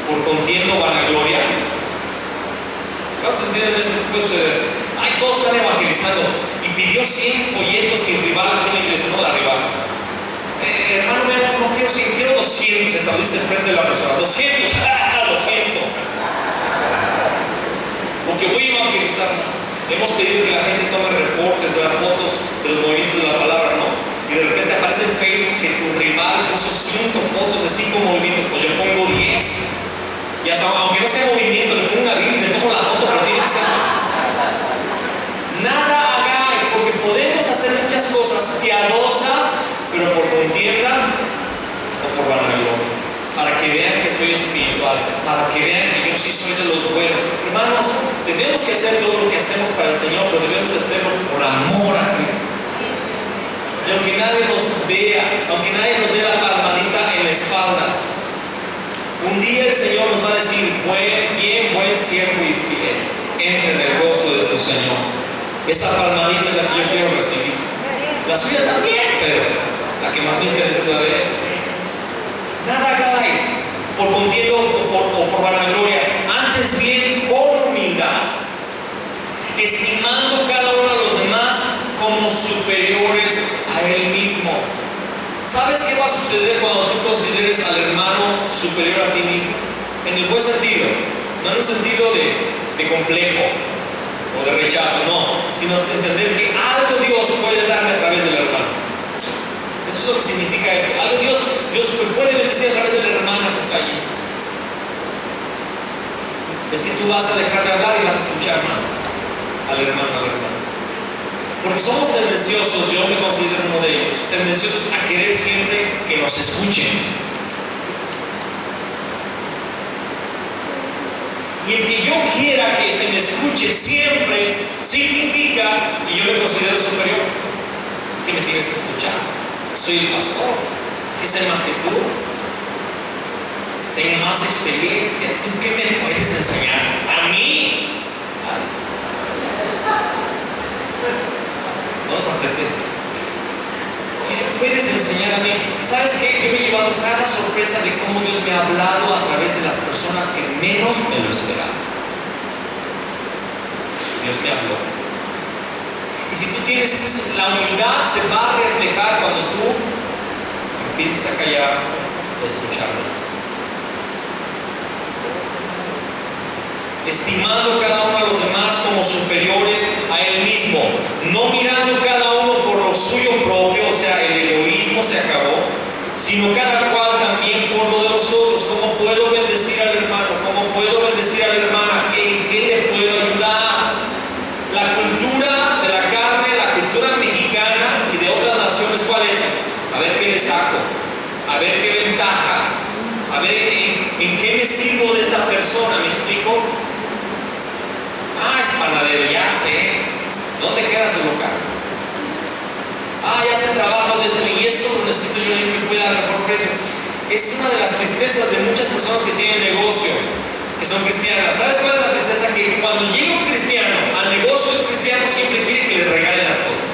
por contienda o vanagloria? ¿Cuántos entienden esto? Pues, todos están evangelizando y pidió 100 folletos mi rival aquí en la iglesia, no la rival. Hermano, no quiero 100, quiero 200, establece enfrente de la persona. 200, 200. Porque voy a evangelizar más. Hemos pedido que la gente tome reportes, vea fotos de los movimientos de la palabra, ¿no? Y de repente aparece en Facebook que tu rival puso 5 fotos de 5 movimientos, pues yo pongo 10. Y hasta, aunque no sea movimiento, le pongo una Biblia, le tomo la foto, pero tiene que ser. Nada hagáis, porque podemos hacer muchas cosas piadosas, pero por contienda o por vanagloria, para que vean que soy espiritual, para que vean que yo sí soy de los buenos. Hermanos, tenemos que hacer todo lo que hacemos para el Señor, pero debemos hacerlo por amor a Cristo. Y aunque nadie nos vea, aunque nadie nos dé la palmadita en la espalda, un día el Señor nos va a decir: bien, buen siervo y fiel, entre en el gozo de tu Señor. Esa palmadita es la que yo quiero recibir. La suya también, pero la que más me interesa es la de Él. Nada hagáis por contienda o por vanagloria, antes bien con humildad, estimando cada uno a los demás como superiores a Él mismo. ¿Sabes qué va a suceder cuando tú consideres al hermano superior a ti mismo? En el buen sentido, no en un sentido de complejo o de rechazo, no, sino entender que algo Dios puede darme a través del hermano. Eso es lo que significa esto. Algo Dios me puede bendecir a través de la hermana que está allí. Es que tú vas a dejar de hablar y vas a escuchar más al hermano, a la hermana. Porque somos tendenciosos, yo me considero uno de ellos, tendenciosos a querer siempre que nos escuchen. Y el que yo quiera que se me escuche siempre significa que yo me considero superior. Es que me tienes que escuchar, es que soy el pastor, es que sé más que tú, tengo más experiencia. ¿Tú qué me puedes enseñar? ¿A mí? Vamos a aprender. ¿Qué puedes enseñar a mí? ¿Sabes qué? Yo me he llevado cada sorpresa de cómo Dios me ha hablado a través de las personas que menos me lo esperaban. Dios me habló. Y si tú tienes la humildad, se va a reflejar cuando tú empieces a callar o escucharlas. Estimando cada uno a los demás como superiores a Él mismo, no mirando cada uno por lo suyo propio, o sea, el egoísmo se acabó, sino cada cual también por lo de los otros. ¿Cómo puedo bendecir al hermano? ¿Cómo puedo bendecir a la hermana? ¿En qué le puedo ayudar? La cultura de la carne, la cultura mexicana y de otras naciones, ¿cuál es? A ver qué le saco, a ver qué ventaja, a ver en qué me sirvo de esta persona. ¿Me explico? panadero, ya sé. ¿Dónde queda su local? Ya hacen trabajos de esto y esto lo necesito yo que me pueda dar mejor precio. Es una de las tristezas de muchas personas que tienen negocio, que son cristianas. ¿Sabes cuál es la tristeza? Que cuando llega un cristiano al negocio del cristiano siempre quiere que le regalen las cosas.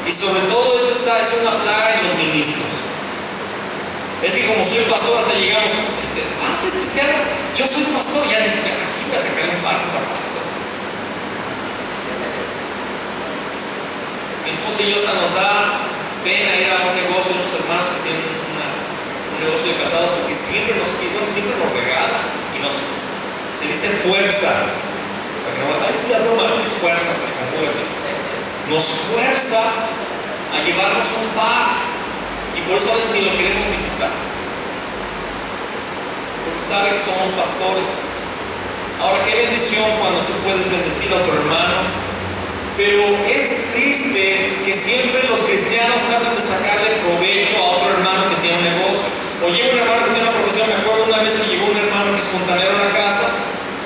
Y sobre todo esto es una plaga en los ministros. Es que como soy pastor hasta llegamos, ¿usted es cristiano? Yo soy pastor, ya dije, aquí voy a sacar un par de zapatos. Mi esposa y yo hasta nos da pena ir a un negocio, unos hermanos que tienen un negocio de calzado, porque siempre nos regalan y se dice fuerza. La broma es fuerza, nos fuerza a llevarnos un par. Y por eso a veces ni lo queremos visitar, porque sabe que somos pastores. Ahora, qué bendición cuando tú puedes bendecir a tu hermano, pero es triste que siempre los cristianos tratan de sacarle provecho a otro hermano que tiene un negocio. O llega un hermano que tiene una profesión. Me acuerdo una vez que llegó un hermano que es fontanero a la casa,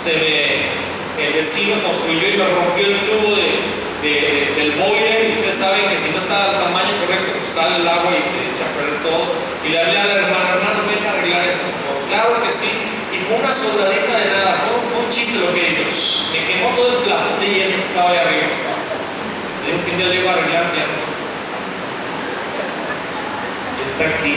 el vecino construyó y me rompió el tubo del boiler, y ustedes saben que si no está al tamaño correcto, pues sale el agua y te echa a perder todo. Y le hablé al hermano, ven a arreglar esto, por favor. Claro que sí. Y fue una soldadita de nada, fue un chiste lo que hizo. Me quemó todo el plafón de yeso que estaba ahí arriba. Le dijo que un día le iba a arreglar, ya no. Está aquí,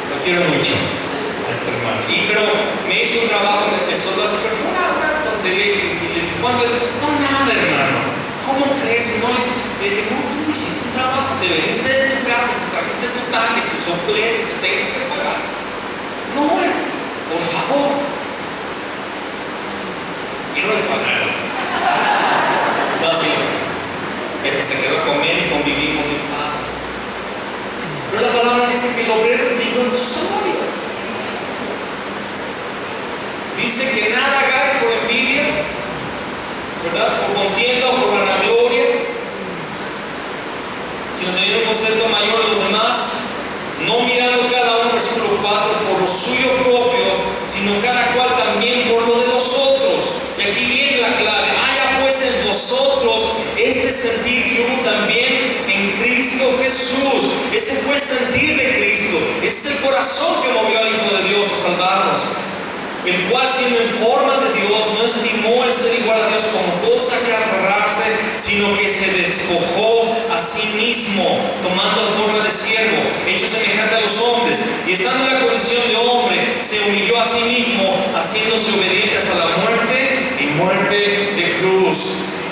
lo quiero mucho a este hermano. Pero me hizo un trabajo de soldado, pero fue una tontería. Y le dije, ¿cuánto es? No, nada, hermano. ¿Cómo crees? No, le dije, no, tú hiciste un trabajo, te veniste de tu casa, te trajiste tu tanque, tu soplete, te tengo que pagar. No, por favor. Y no le pagaron. No, sí. Se quedó con él y convivimos en paz. Pero la palabra dice que el obrero es digno de su salario. Dice que nada hagáis por envidia, ¿verdad? Por contienda o por vanagloria, sino teniendo un concepto mayor de los demás, no mirando cada uno, versículo 4, por lo suyo propio, sino cada cual también por lo de los otros. Y aquí viene la clave: haya pues en vosotros este sentir que hubo también en Cristo Jesús. Ese fue el sentir de Cristo, ese es el corazón que movió al Hijo de Dios a salvarnos, el cual, siendo en forma de Dios, no estimó el ser igual a Dios como cosa que aferrarse, sino que se despojó a sí mismo, tomando forma de siervo, hecho semejante a los hombres, y estando en la condición de hombre, se humilló a sí mismo, haciéndose obediente hasta la muerte y muerte de cruz.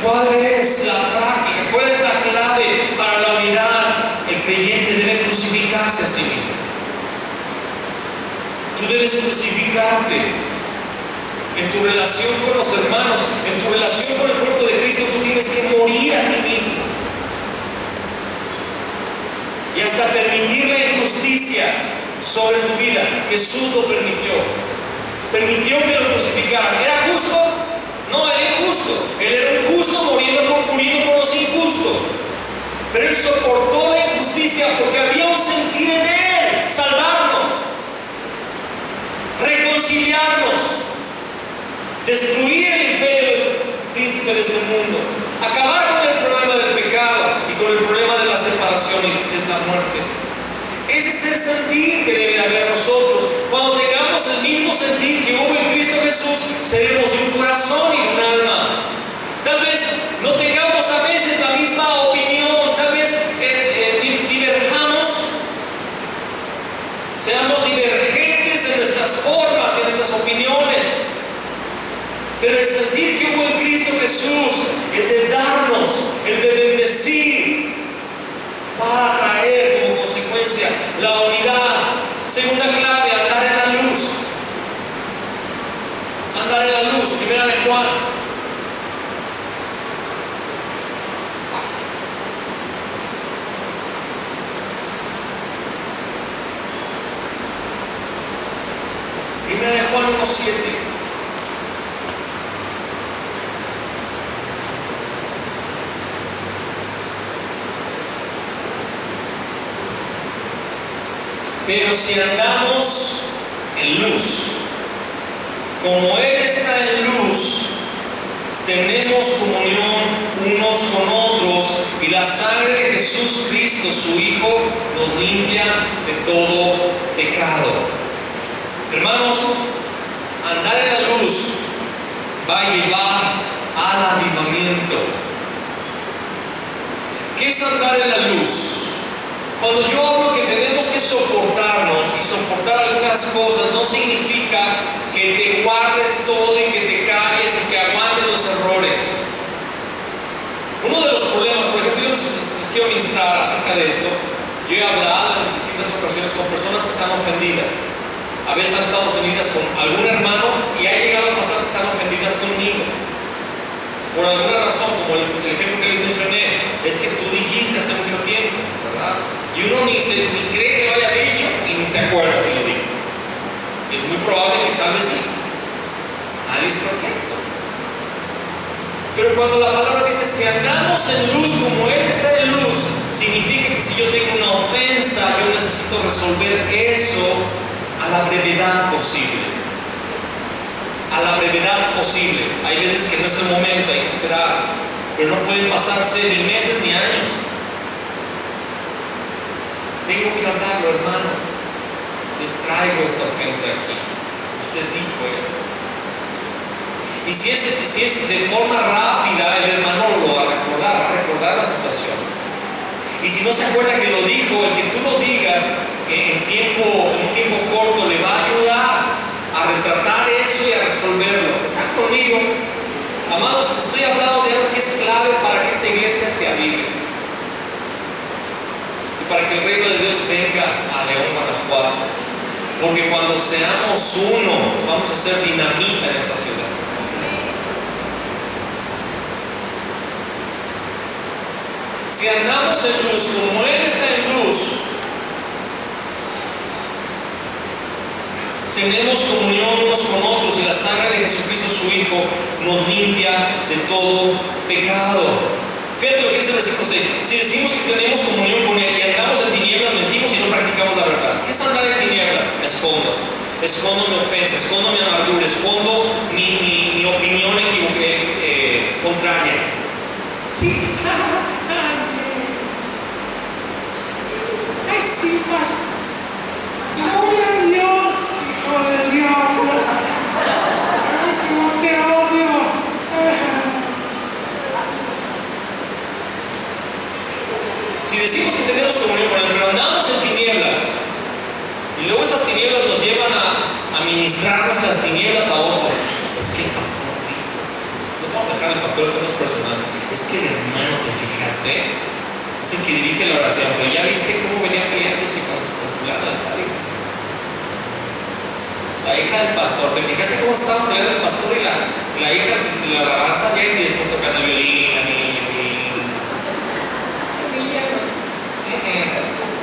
¿Cuál es la práctica? ¿Cuál es la clave para la unidad? El creyente debe crucificarse a sí mismo. Tú debes crucificarte en tu relación con los hermanos, en tu relación con el cuerpo de Cristo. Tú tienes que morir a ti mismo y hasta permitir la injusticia sobre tu vida. Jesús lo permitió que lo crucificaran. ¿Era justo? No, era injusto. Él era un justo muriendo por los injustos, pero él soportó la injusticia porque había un sentir en él: salvarnos, reconciliarnos, destruir el imperio del príncipe de este mundo, acabar con el problema del pecado y con el problema de la separación, que es la muerte. Ese es el sentir que debe haber nosotros. Cuando tengamos el mismo sentir que hubo en Cristo Jesús, seremos de un corazón y de un alma. Tal vez no tengamos a veces la misma opinión, tal vez diverjamos, seamos divergentes en nuestras formas y en nuestras opiniones, pero el sentir que hubo en Cristo Jesús, el de darnos, el de bendecir, va a traer como consecuencia la unidad. Segunda clave: andar en la luz. Andar en la luz. Primera de Juan. Primera de Juan 1:7. Pero si andamos en luz. Como Él está en luz, tenemos comunión unos con otros, y la sangre de Jesús Cristo, su Hijo, nos limpia de todo pecado. Hermanos, andar en la luz va a llevar al avivamiento. ¿Qué es andar en la luz? Cuando yo hablo que tenemos que soportarnos y soportar algunas cosas, no significa que te guardes todo y que te calles y que aguantes los errores. Uno de los problemas, por ejemplo, yo les quiero ministrar acerca de esto. Yo he hablado en distintas ocasiones con personas que están ofendidas. A veces han estado ofendidas con algún hermano y ha llegado a pasar que están ofendidas conmigo. Por alguna razón, como el ejemplo que les mencioné, es que tú dijiste hace mucho tiempo, ¿verdad? Y uno ni cree que lo haya dicho y ni se acuerda si lo dijo. Y es muy probable que tal vez sí. Nadie es perfecto. Pero cuando la palabra dice, si andamos en luz como Él está en luz, significa que si yo tengo una ofensa, yo necesito resolver eso a la brevedad posible. A la brevedad posible. Hay veces que no es el momento, hay que esperar, pero no pueden pasarse ni meses ni años. Tengo que hablarlo, hermano. Te traigo esta ofensa aquí. Usted dijo esto. Y si es de forma rápida, el hermano lo va a recordar la situación. Y si no se acuerda que lo dijo, el que tú lo digas en tiempo corto le va a ayudar a retratar eso y a resolverlo. ¿Están conmigo? Amados, estoy hablando de algo que es clave para que esta iglesia se avive y para que el reino de Dios venga a León, Guanajuato. Porque cuando seamos uno, vamos a ser dinamita en esta ciudad. Si andamos en luz como Él está en luz, tenemos comunión unos con otros, y la sangre de Jesucristo su Hijo nos limpia de todo pecado. Fíjate lo que dice el versículo 6. Si decimos que tenemos comunión con Él y andamos en tinieblas, mentimos y no practicamos la verdad. ¿Qué es andar en tinieblas? Me escondo mi ofensa, escondo mi amargura, escondo mi opinión contraria. Sí. Ay, sí, pastor. Gloria a Dios, hijo del diablo. Ay, te odio. Si decimos que tenemos comunión con Él, pero andamos en tinieblas, y luego esas tinieblas nos llevan a ministrar nuestras tinieblas a otros, es que el pastor dijo, no vamos a dejar al pastor, esto no es personal, es que el hermano, ¿te fijaste? Es el que dirige la oración, pero ya viste cómo venía peleándose con fulano de tal. La hija del pastor, ¿te fijaste cómo estaba peleando el pastor y la hija de la alabanza? Ya y después tocando el violín, la niña.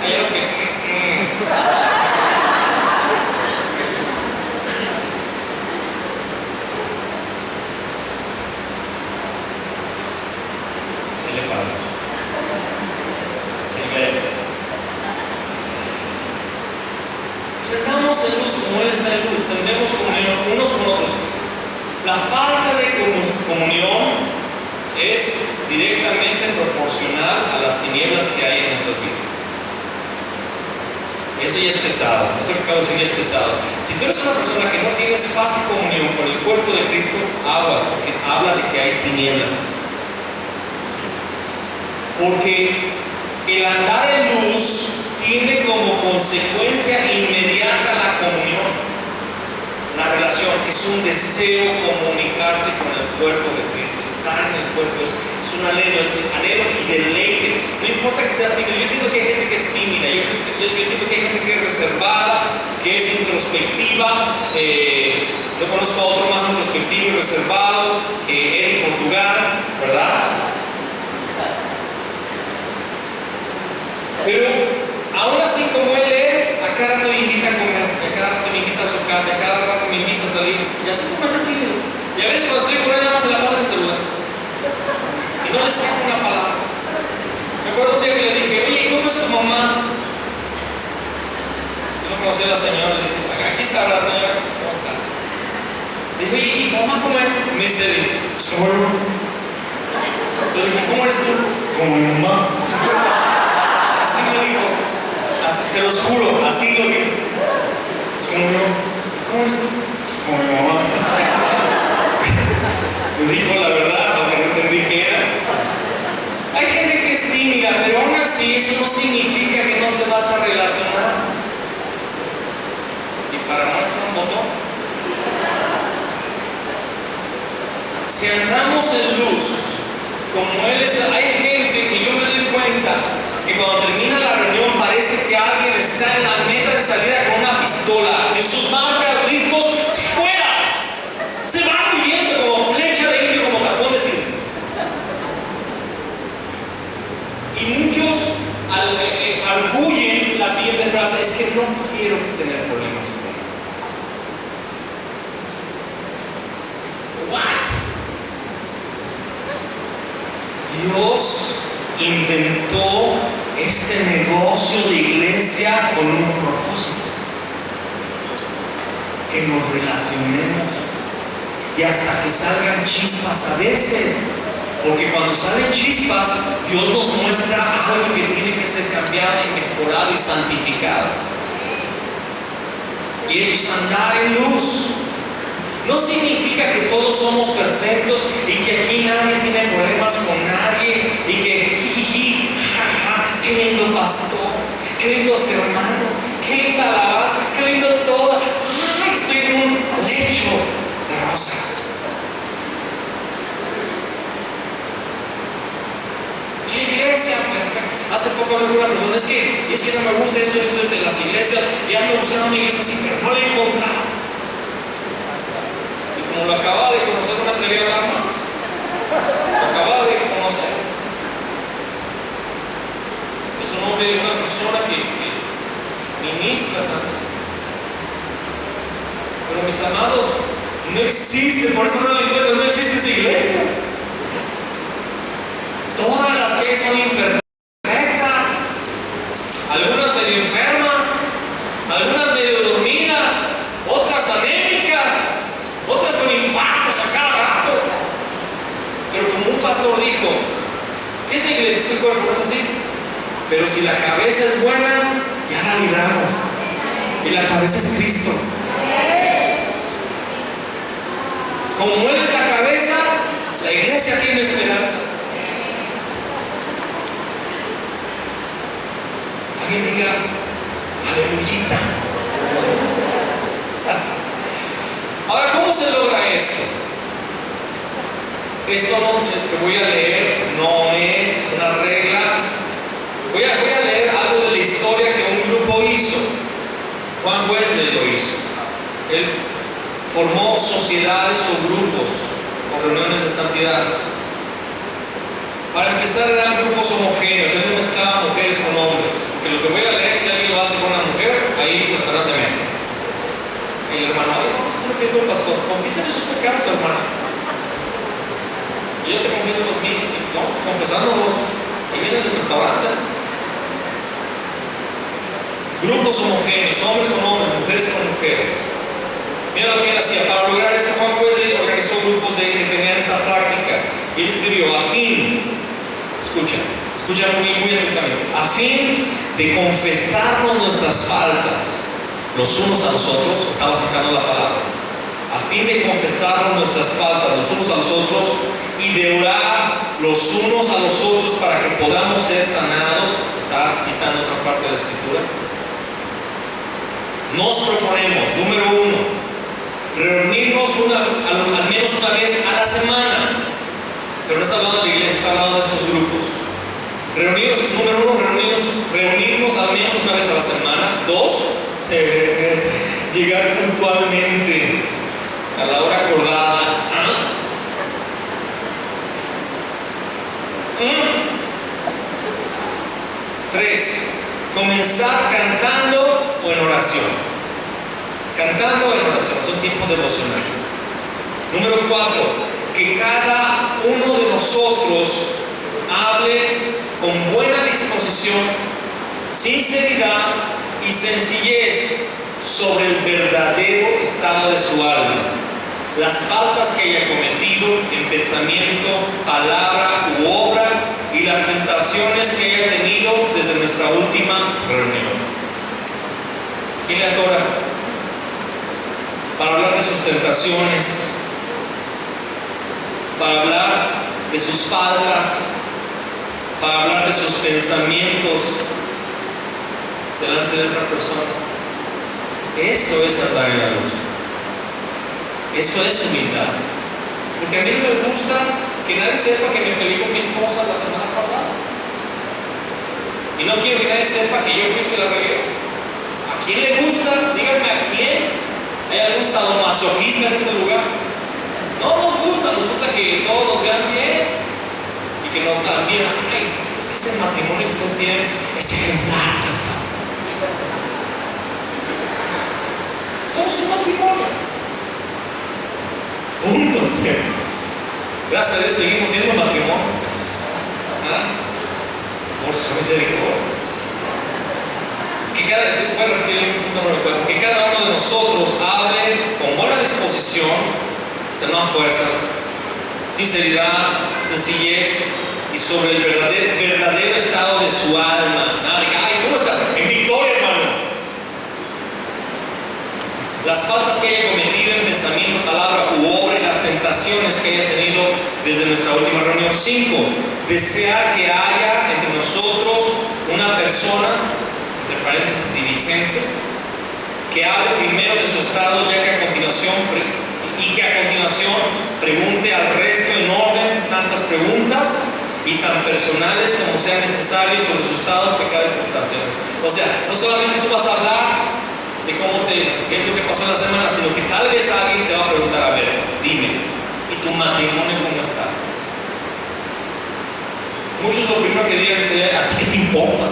Hay algo que ¿qué le pasa? Si andamos en luz como Él está en luz, tendremos comunión unos con otros. La falta de comunión es directamente proporcional a las tinieblas que hay en nuestras vidas. Eso ya es pesado, eso que acabo de decir ya es pesado. Si tú eres una persona que no tienes fácil comunión con el cuerpo de Cristo, aguas, porque habla de que hay tinieblas. Porque el andar en luz tiene como consecuencia inmediata la comunión. La relación es un deseo comunicarse con el cuerpo de Cristo, estar en el cuerpo, es un anhelo y deleite. No importa que seas tímido, yo entiendo que hay gente que es tímida, yo entiendo que hay gente que es reservada, que es introspectiva. Yo conozco a otro más introspectivo y reservado que Eddie Portugal, ¿verdad? Pero aún así, como Él es, a cada rato me invita a comer, a cada rato me invita a su casa, a cada rato me invita a salir. Ya sé cómo está tímido. Y a veces cuando estoy con Él, nada más se la pasa en el celular. Y no le saco una palabra. Me acuerdo un día que le dije, oye, ¿cómo es tu mamá? Yo no conocía a la señora, le dije, aquí está la señora. mamá, ¿cómo es? Me dice, pues como yo. Le dije, ¿cómo eres tú? Como mi mamá. Así me dijo. Así, se los juro, así lo dijo. Pues como yo. ¿Cómo eres tú? Pues como mi mamá. Me dijo la verdad, aunque no entendí qué era. Hay gente que es tímida, pero aún así eso no significa que no te vas a relacionar. Y para muestra un botón. Si andamos en luz, como Él está, hay gente que yo me doy cuenta que cuando termina la reunión parece que alguien está en la meta de salida con una pistola, en sus marcas, listos, ¡fuera! Se van huyendo como flecha de indio, como tapón de cine. Y muchos arguyen la siguiente frase: es que no quiero tener problemas con él. ¿What? Dios inventó este negocio de iglesia con un propósito: que nos relacionemos y hasta que salgan chispas a veces, porque cuando salen chispas Dios nos muestra algo que tiene que ser cambiado y mejorado y santificado, y eso es andar en luz. No significa que todos somos perfectos y que aquí nadie tiene problemas con nadie y que jiji, jaja, qué lindo pastor, qué lindos hermanos, qué linda alabanza, qué lindo todo. Ay, estoy en un lecho de rosas. ¡Qué iglesia perfecta! Hace poco hablé con una persona, es que no me gusta esto de las iglesias, y ando buscando una iglesia así, pero no la he encontrado. Como lo acababa de conocer, no me atreví a hablar más. Lo acababa de conocer. Es un hombre, una persona que ministra también. Pero mis amados, no existe, por eso no lo encuentro, no existe esa iglesia. Todas las que son imperfectas, algunas medio enfermas, algunas medio dormidas, otras anémicas, otras con infartos a cada rato. Pero como un pastor dijo, ¿qué es la iglesia? Es el cuerpo, ¿no es así? Pero si la cabeza es buena, ya la libramos. Y la cabeza es Cristo. Como Él es la cabeza, la iglesia tiene esperanza. Alguien diga, aleluyita. Ahora, ¿cómo se logra esto? Esto que voy a leer no es una regla. Voy a leer algo de la historia que un grupo hizo. Juan Wesley lo hizo. Él formó sociedades o grupos o reuniones de santidad. Para empezar, eran grupos homogéneos. Él no mezclaba mujeres con hombres. Porque lo que voy a leer, si alguien lo hace con una mujer, ahí Satanás se mete. Y el hermano, vamos a hacer lo que dijo el pastor, confiesen sus pecados, hermano. Y yo te confieso los míos, y vamos confesándolos. Y viene del restaurante. Grupos homogéneos, hombres con hombres, mujeres con mujeres. Mira lo que él hacía. Para lograr esto, Juan Wesley organizó grupos que tenían esta práctica. Y él escribió: a fin, escucha muy atentamente, a fin de confesarnos nuestras faltas los unos a los otros, estaba citando la palabra, a fin de confesarnos nuestras faltas los unos a los otros y de orar los unos a los otros para que podamos ser sanados. Está citando otra parte de la escritura. Nos proponemos, número 1, reunirnos al menos una vez a la semana. Pero no está hablando de la iglesia, está hablando de esos grupos. Número 1, reunirnos al menos una vez a la semana. 2, llegar puntualmente a la hora acordada. 3, comenzar cantando o en oración. Cantando o en oración, son tiempos devocionales. Número 4, que cada uno de nosotros hable con buena disposición, sinceridad y sencillez sobre el verdadero estado de su alma. las faltas que haya cometido en pensamiento, palabra u obra y las tentaciones que haya tenido desde nuestra última reunión. ¿Quién le atora? Para hablar de sus tentaciones, para hablar de sus faltas, para hablar de sus pensamientos delante de otra persona. Eso es andar en la luz. Eso es humildad. Porque a mí no me gusta que nadie sepa que me peleé con mi esposa la semana pasada. Y no quiero que nadie sepa que yo fui el que la regué. ¿A quién le gusta? Díganme a quién. ¿Hay algún sadomasoquista en este lugar? No nos gusta que todos nos vean bien y que nos admiren. Ay, es que ese matrimonio que ustedes tienen es ejemplar, pastor. Somos un matrimonio. Punto. Gracias a Dios seguimos siendo matrimonio. ¿Ah? Por su misericordia. Que cada uno de nosotros hable con buena disposición, o sea, no a fuerzas, sinceridad, sencillez y sobre el verdadero estado de su alma. Nada de que, ay, ¿cómo estás? En victoria, hermano. Las faltas que haya cometido en pensamiento, palabra u obra y las tentaciones que haya tenido desde nuestra última reunión. 5. Desear que haya entre nosotros una persona, entre paréntesis, dirigente, que hable primero de su estado, ya que a continuación pregunte al resto en orden tantas preguntas y tan personales como sean necesarias sobre su estado, pecado y tentaciones. O sea, no solamente tú vas a hablar de qué es lo que pasó en la semana, sino que tal vez alguien te va a preguntar, a ver, dime, ¿y tu matrimonio cómo está? Muchos lo primero que dirían sería, ¿a ti qué te importa?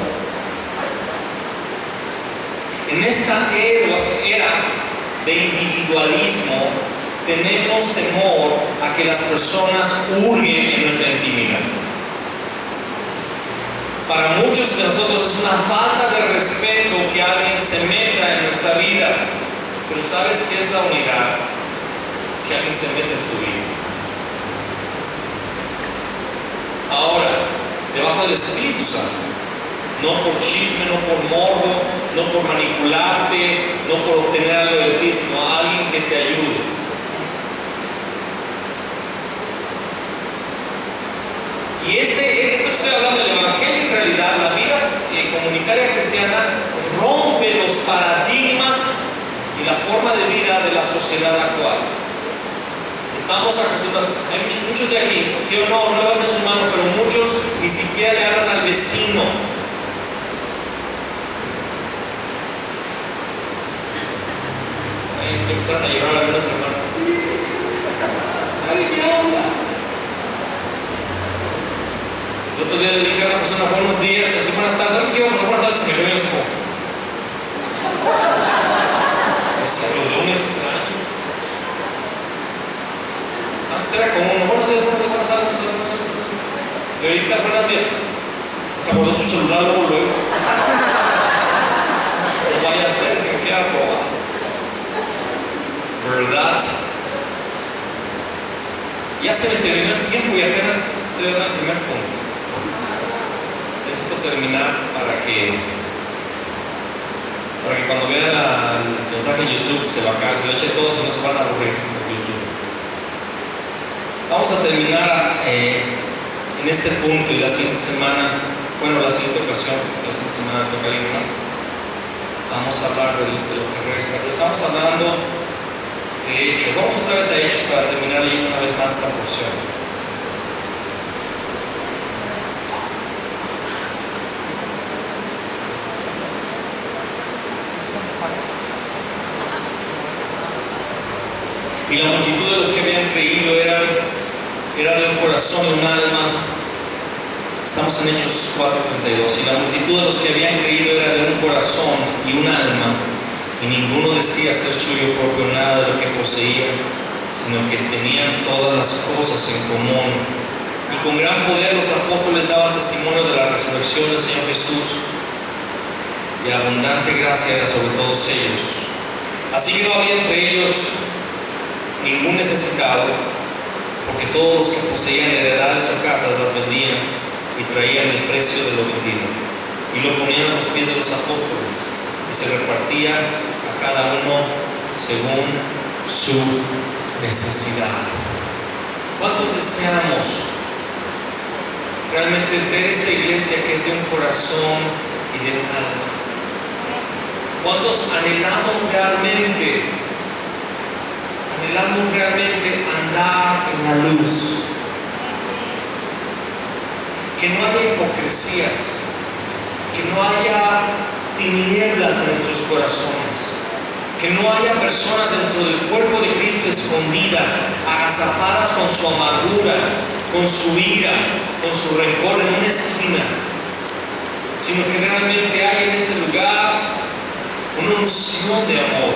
En esta era de individualismo tenemos temor a que las personas hurguen en nuestra intimidad. Para muchos de nosotros es una falta de respeto que alguien se meta en nuestra vida, pero ¿sabes qué es la unidad? Que alguien se meta en tu vida. Ahora, debajo del Espíritu Santo, no por chisme, no por morbo, no por manipularte, no por obtener algo de ti, sino a alguien que te ayude. Y esto que estoy hablando del Evangelio, en realidad, la vida comunitaria cristiana rompe los paradigmas y la forma de vida de la sociedad actual. Estamos acostumbrados, hay muchos de aquí, sí o no, no levanten su mano, pero muchos ni siquiera le hablan al vecino. Ahí empezaron a llorar algunas hermanas. Nadie me habla. El otro día le dije a una persona buenos días, así buenas tardes, ¿saben qué? Buenas tardes, y me veo como. Me saludó un extraño. Antes era común, buenos días, buenas tardes. Y ahorita, buenos días. Hasta guardó su celular luego. No vaya a ser que me quiera robar. ¿Verdad? Ya se me terminó el tiempo y apenas estoy dando el primer punto. Necesito terminar para que cuando vean el mensaje en YouTube se lo acabe, se lo eche todos y no se van a aburrir en YouTube. Vamos a terminar en este punto y la siguiente semana, la siguiente ocasión, la siguiente semana toca alguien más. Vamos a hablar de lo que resta, pero estamos hablando de Hechos. Vamos otra vez a Hechos para terminar leyendo una vez más esta porción. Y la multitud de los que habían creído era de un corazón y un alma. Estamos en Hechos 4:32. Y la multitud de los que habían creído era de un corazón y un alma. Y ninguno decía ser suyo propio nada de lo que poseía, sino que tenían todas las cosas en común. Y con gran poder los apóstoles daban testimonio de la resurrección del Señor Jesús. Y abundante gracia era sobre todos ellos. Así que no había entre ellos ningún necesitado, porque todos los que poseían heredades o casas las vendían y traían el precio de lo vendido, y lo ponían a los pies de los apóstoles, y se repartía a cada uno según su necesidad. ¿Cuántos deseamos realmente ver esta iglesia que es de un corazón y de un alma? ¿Cuántos anhelamos realmente andar en la luz? Que no haya hipocresías, que no haya tinieblas en nuestros corazones, que no haya personas dentro del cuerpo de Cristo escondidas, agazapadas con su amargura, con su ira, con su rencor en una esquina, sino que realmente hay en este lugar una unción de amor,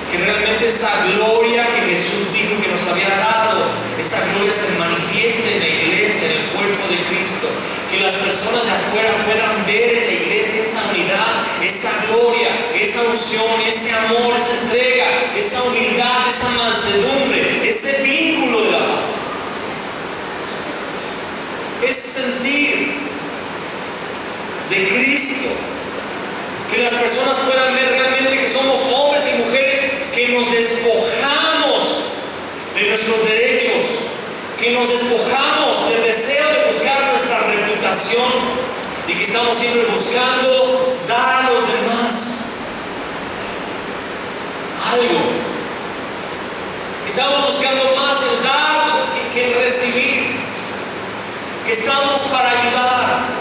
que realmente esa gloria que Jesús dijo que nos había dado, esa gloria se manifieste en la iglesia, en el cuerpo de Cristo, que las personas de afuera puedan ver en la iglesia esa unidad, esa gloria, esa unción, ese amor, esa entrega, esa humildad, esa mansedumbre, ese vínculo de la paz. Es sentir de Cristo, que las personas puedan ver realmente que somos hombres y mujeres que nos despojamos de nuestros derechos, que nos despojamos del deseo de buscar nuestra reputación y que estamos siempre buscando dar a los demás algo. Estamos buscando más el dar que el recibir, que estamos para ayudar.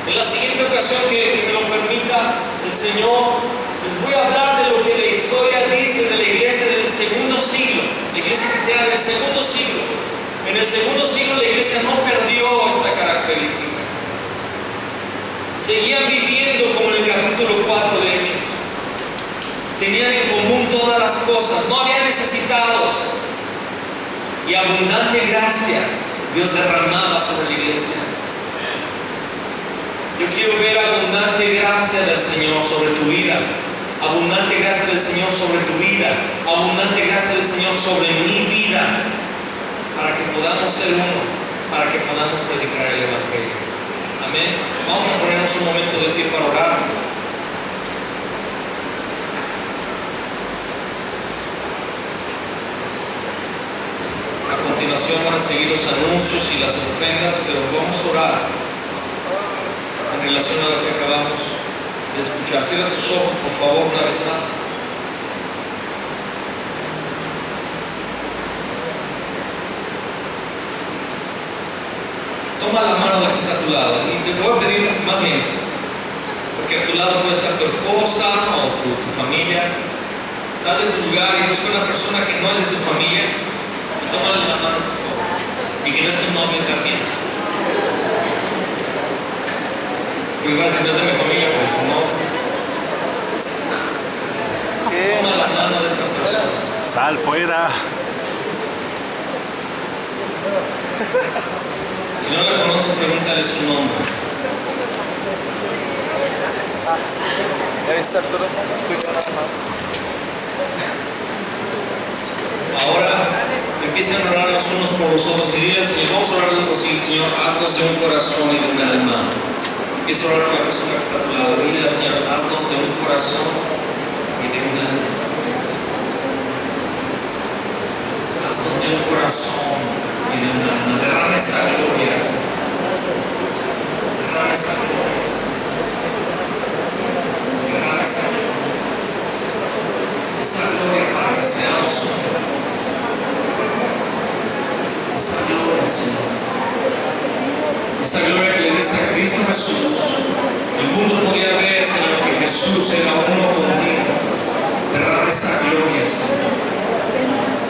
En la siguiente ocasión que me lo permita el Señor, les voy a hablar de lo que la historia dice de la iglesia del segundo siglo, la iglesia cristiana del segundo siglo. En el segundo siglo la iglesia no perdió esta característica. Seguían viviendo como en el capítulo 4 de Hechos. Tenían en común todas las cosas, no había necesitados, y abundante gracia Dios derramaba sobre la iglesia. Yo quiero ver abundante gracia del Señor sobre tu vida, abundante gracia del Señor sobre tu vida, abundante gracia del Señor sobre mi vida, para que podamos ser uno, para que podamos predicar el Evangelio. Amén. Vamos a ponernos un momento de pie para orar. A continuación van a seguir los anuncios y las ofrendas, pero vamos a orar en relación a lo que acabamos de escuchar. Cierra tus ojos, por favor, una vez más. Toma la mano de la que está a tu lado y te voy a pedir más bien, porque a tu lado puede estar tu esposa o tu familia. Sal de tu lugar y busca una persona que no es de tu familia y tómale la mano, por favor, y que no es tu novio también. Igual si no es de mi familia, pues no. ¿Qué? Toma la mano de esa persona. Sal fuera. Si no la conoces, pregúntale su nombre. Debe estar todo tuyo nada más. Ahora empiezan a orar los unos por los otros y dile al Señor, vamos a orar los así, Señor, haznos de un corazón y de un alma. Empieza a orar con la persona que está a tu lado. Dile al Señor, haznos de un corazón y de un alma. Haznos de un corazón y de un alma. Derrama esa gloria. Derrama esa gloria. Derrama esa gloria. Esa gloria para que seamos uno. Esa gloria, Señor. Esa gloria que le diste a Cristo Jesús. El mundo podía ver, Señor, que Jesús era uno contigo. Derrama esa gloria, Señor.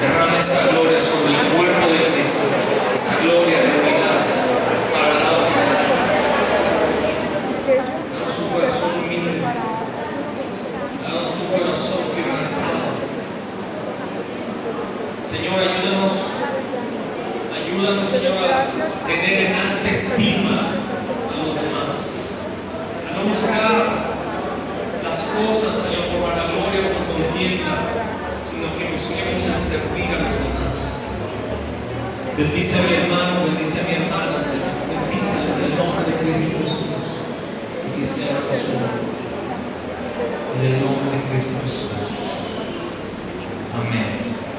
Derrama esa gloria sobre el cuerpo de Cristo. Esa gloria de unidad, Señor, para la humanidad. Danos un corazón humilde. Danos un corazón quebrantado. Señor, ayúdanos. Ayúdanos, Señor, a tener en alta estima a los demás, a no buscar las cosas, Señor, por vanagloria o por contienda, sino que busquemos servir a los demás. Bendice a mi hermano, bendice a mi hermana, Señor. Bendice en el nombre de Cristo Jesús. Y que sea su nombre. En el nombre de Cristo Jesús. Amén.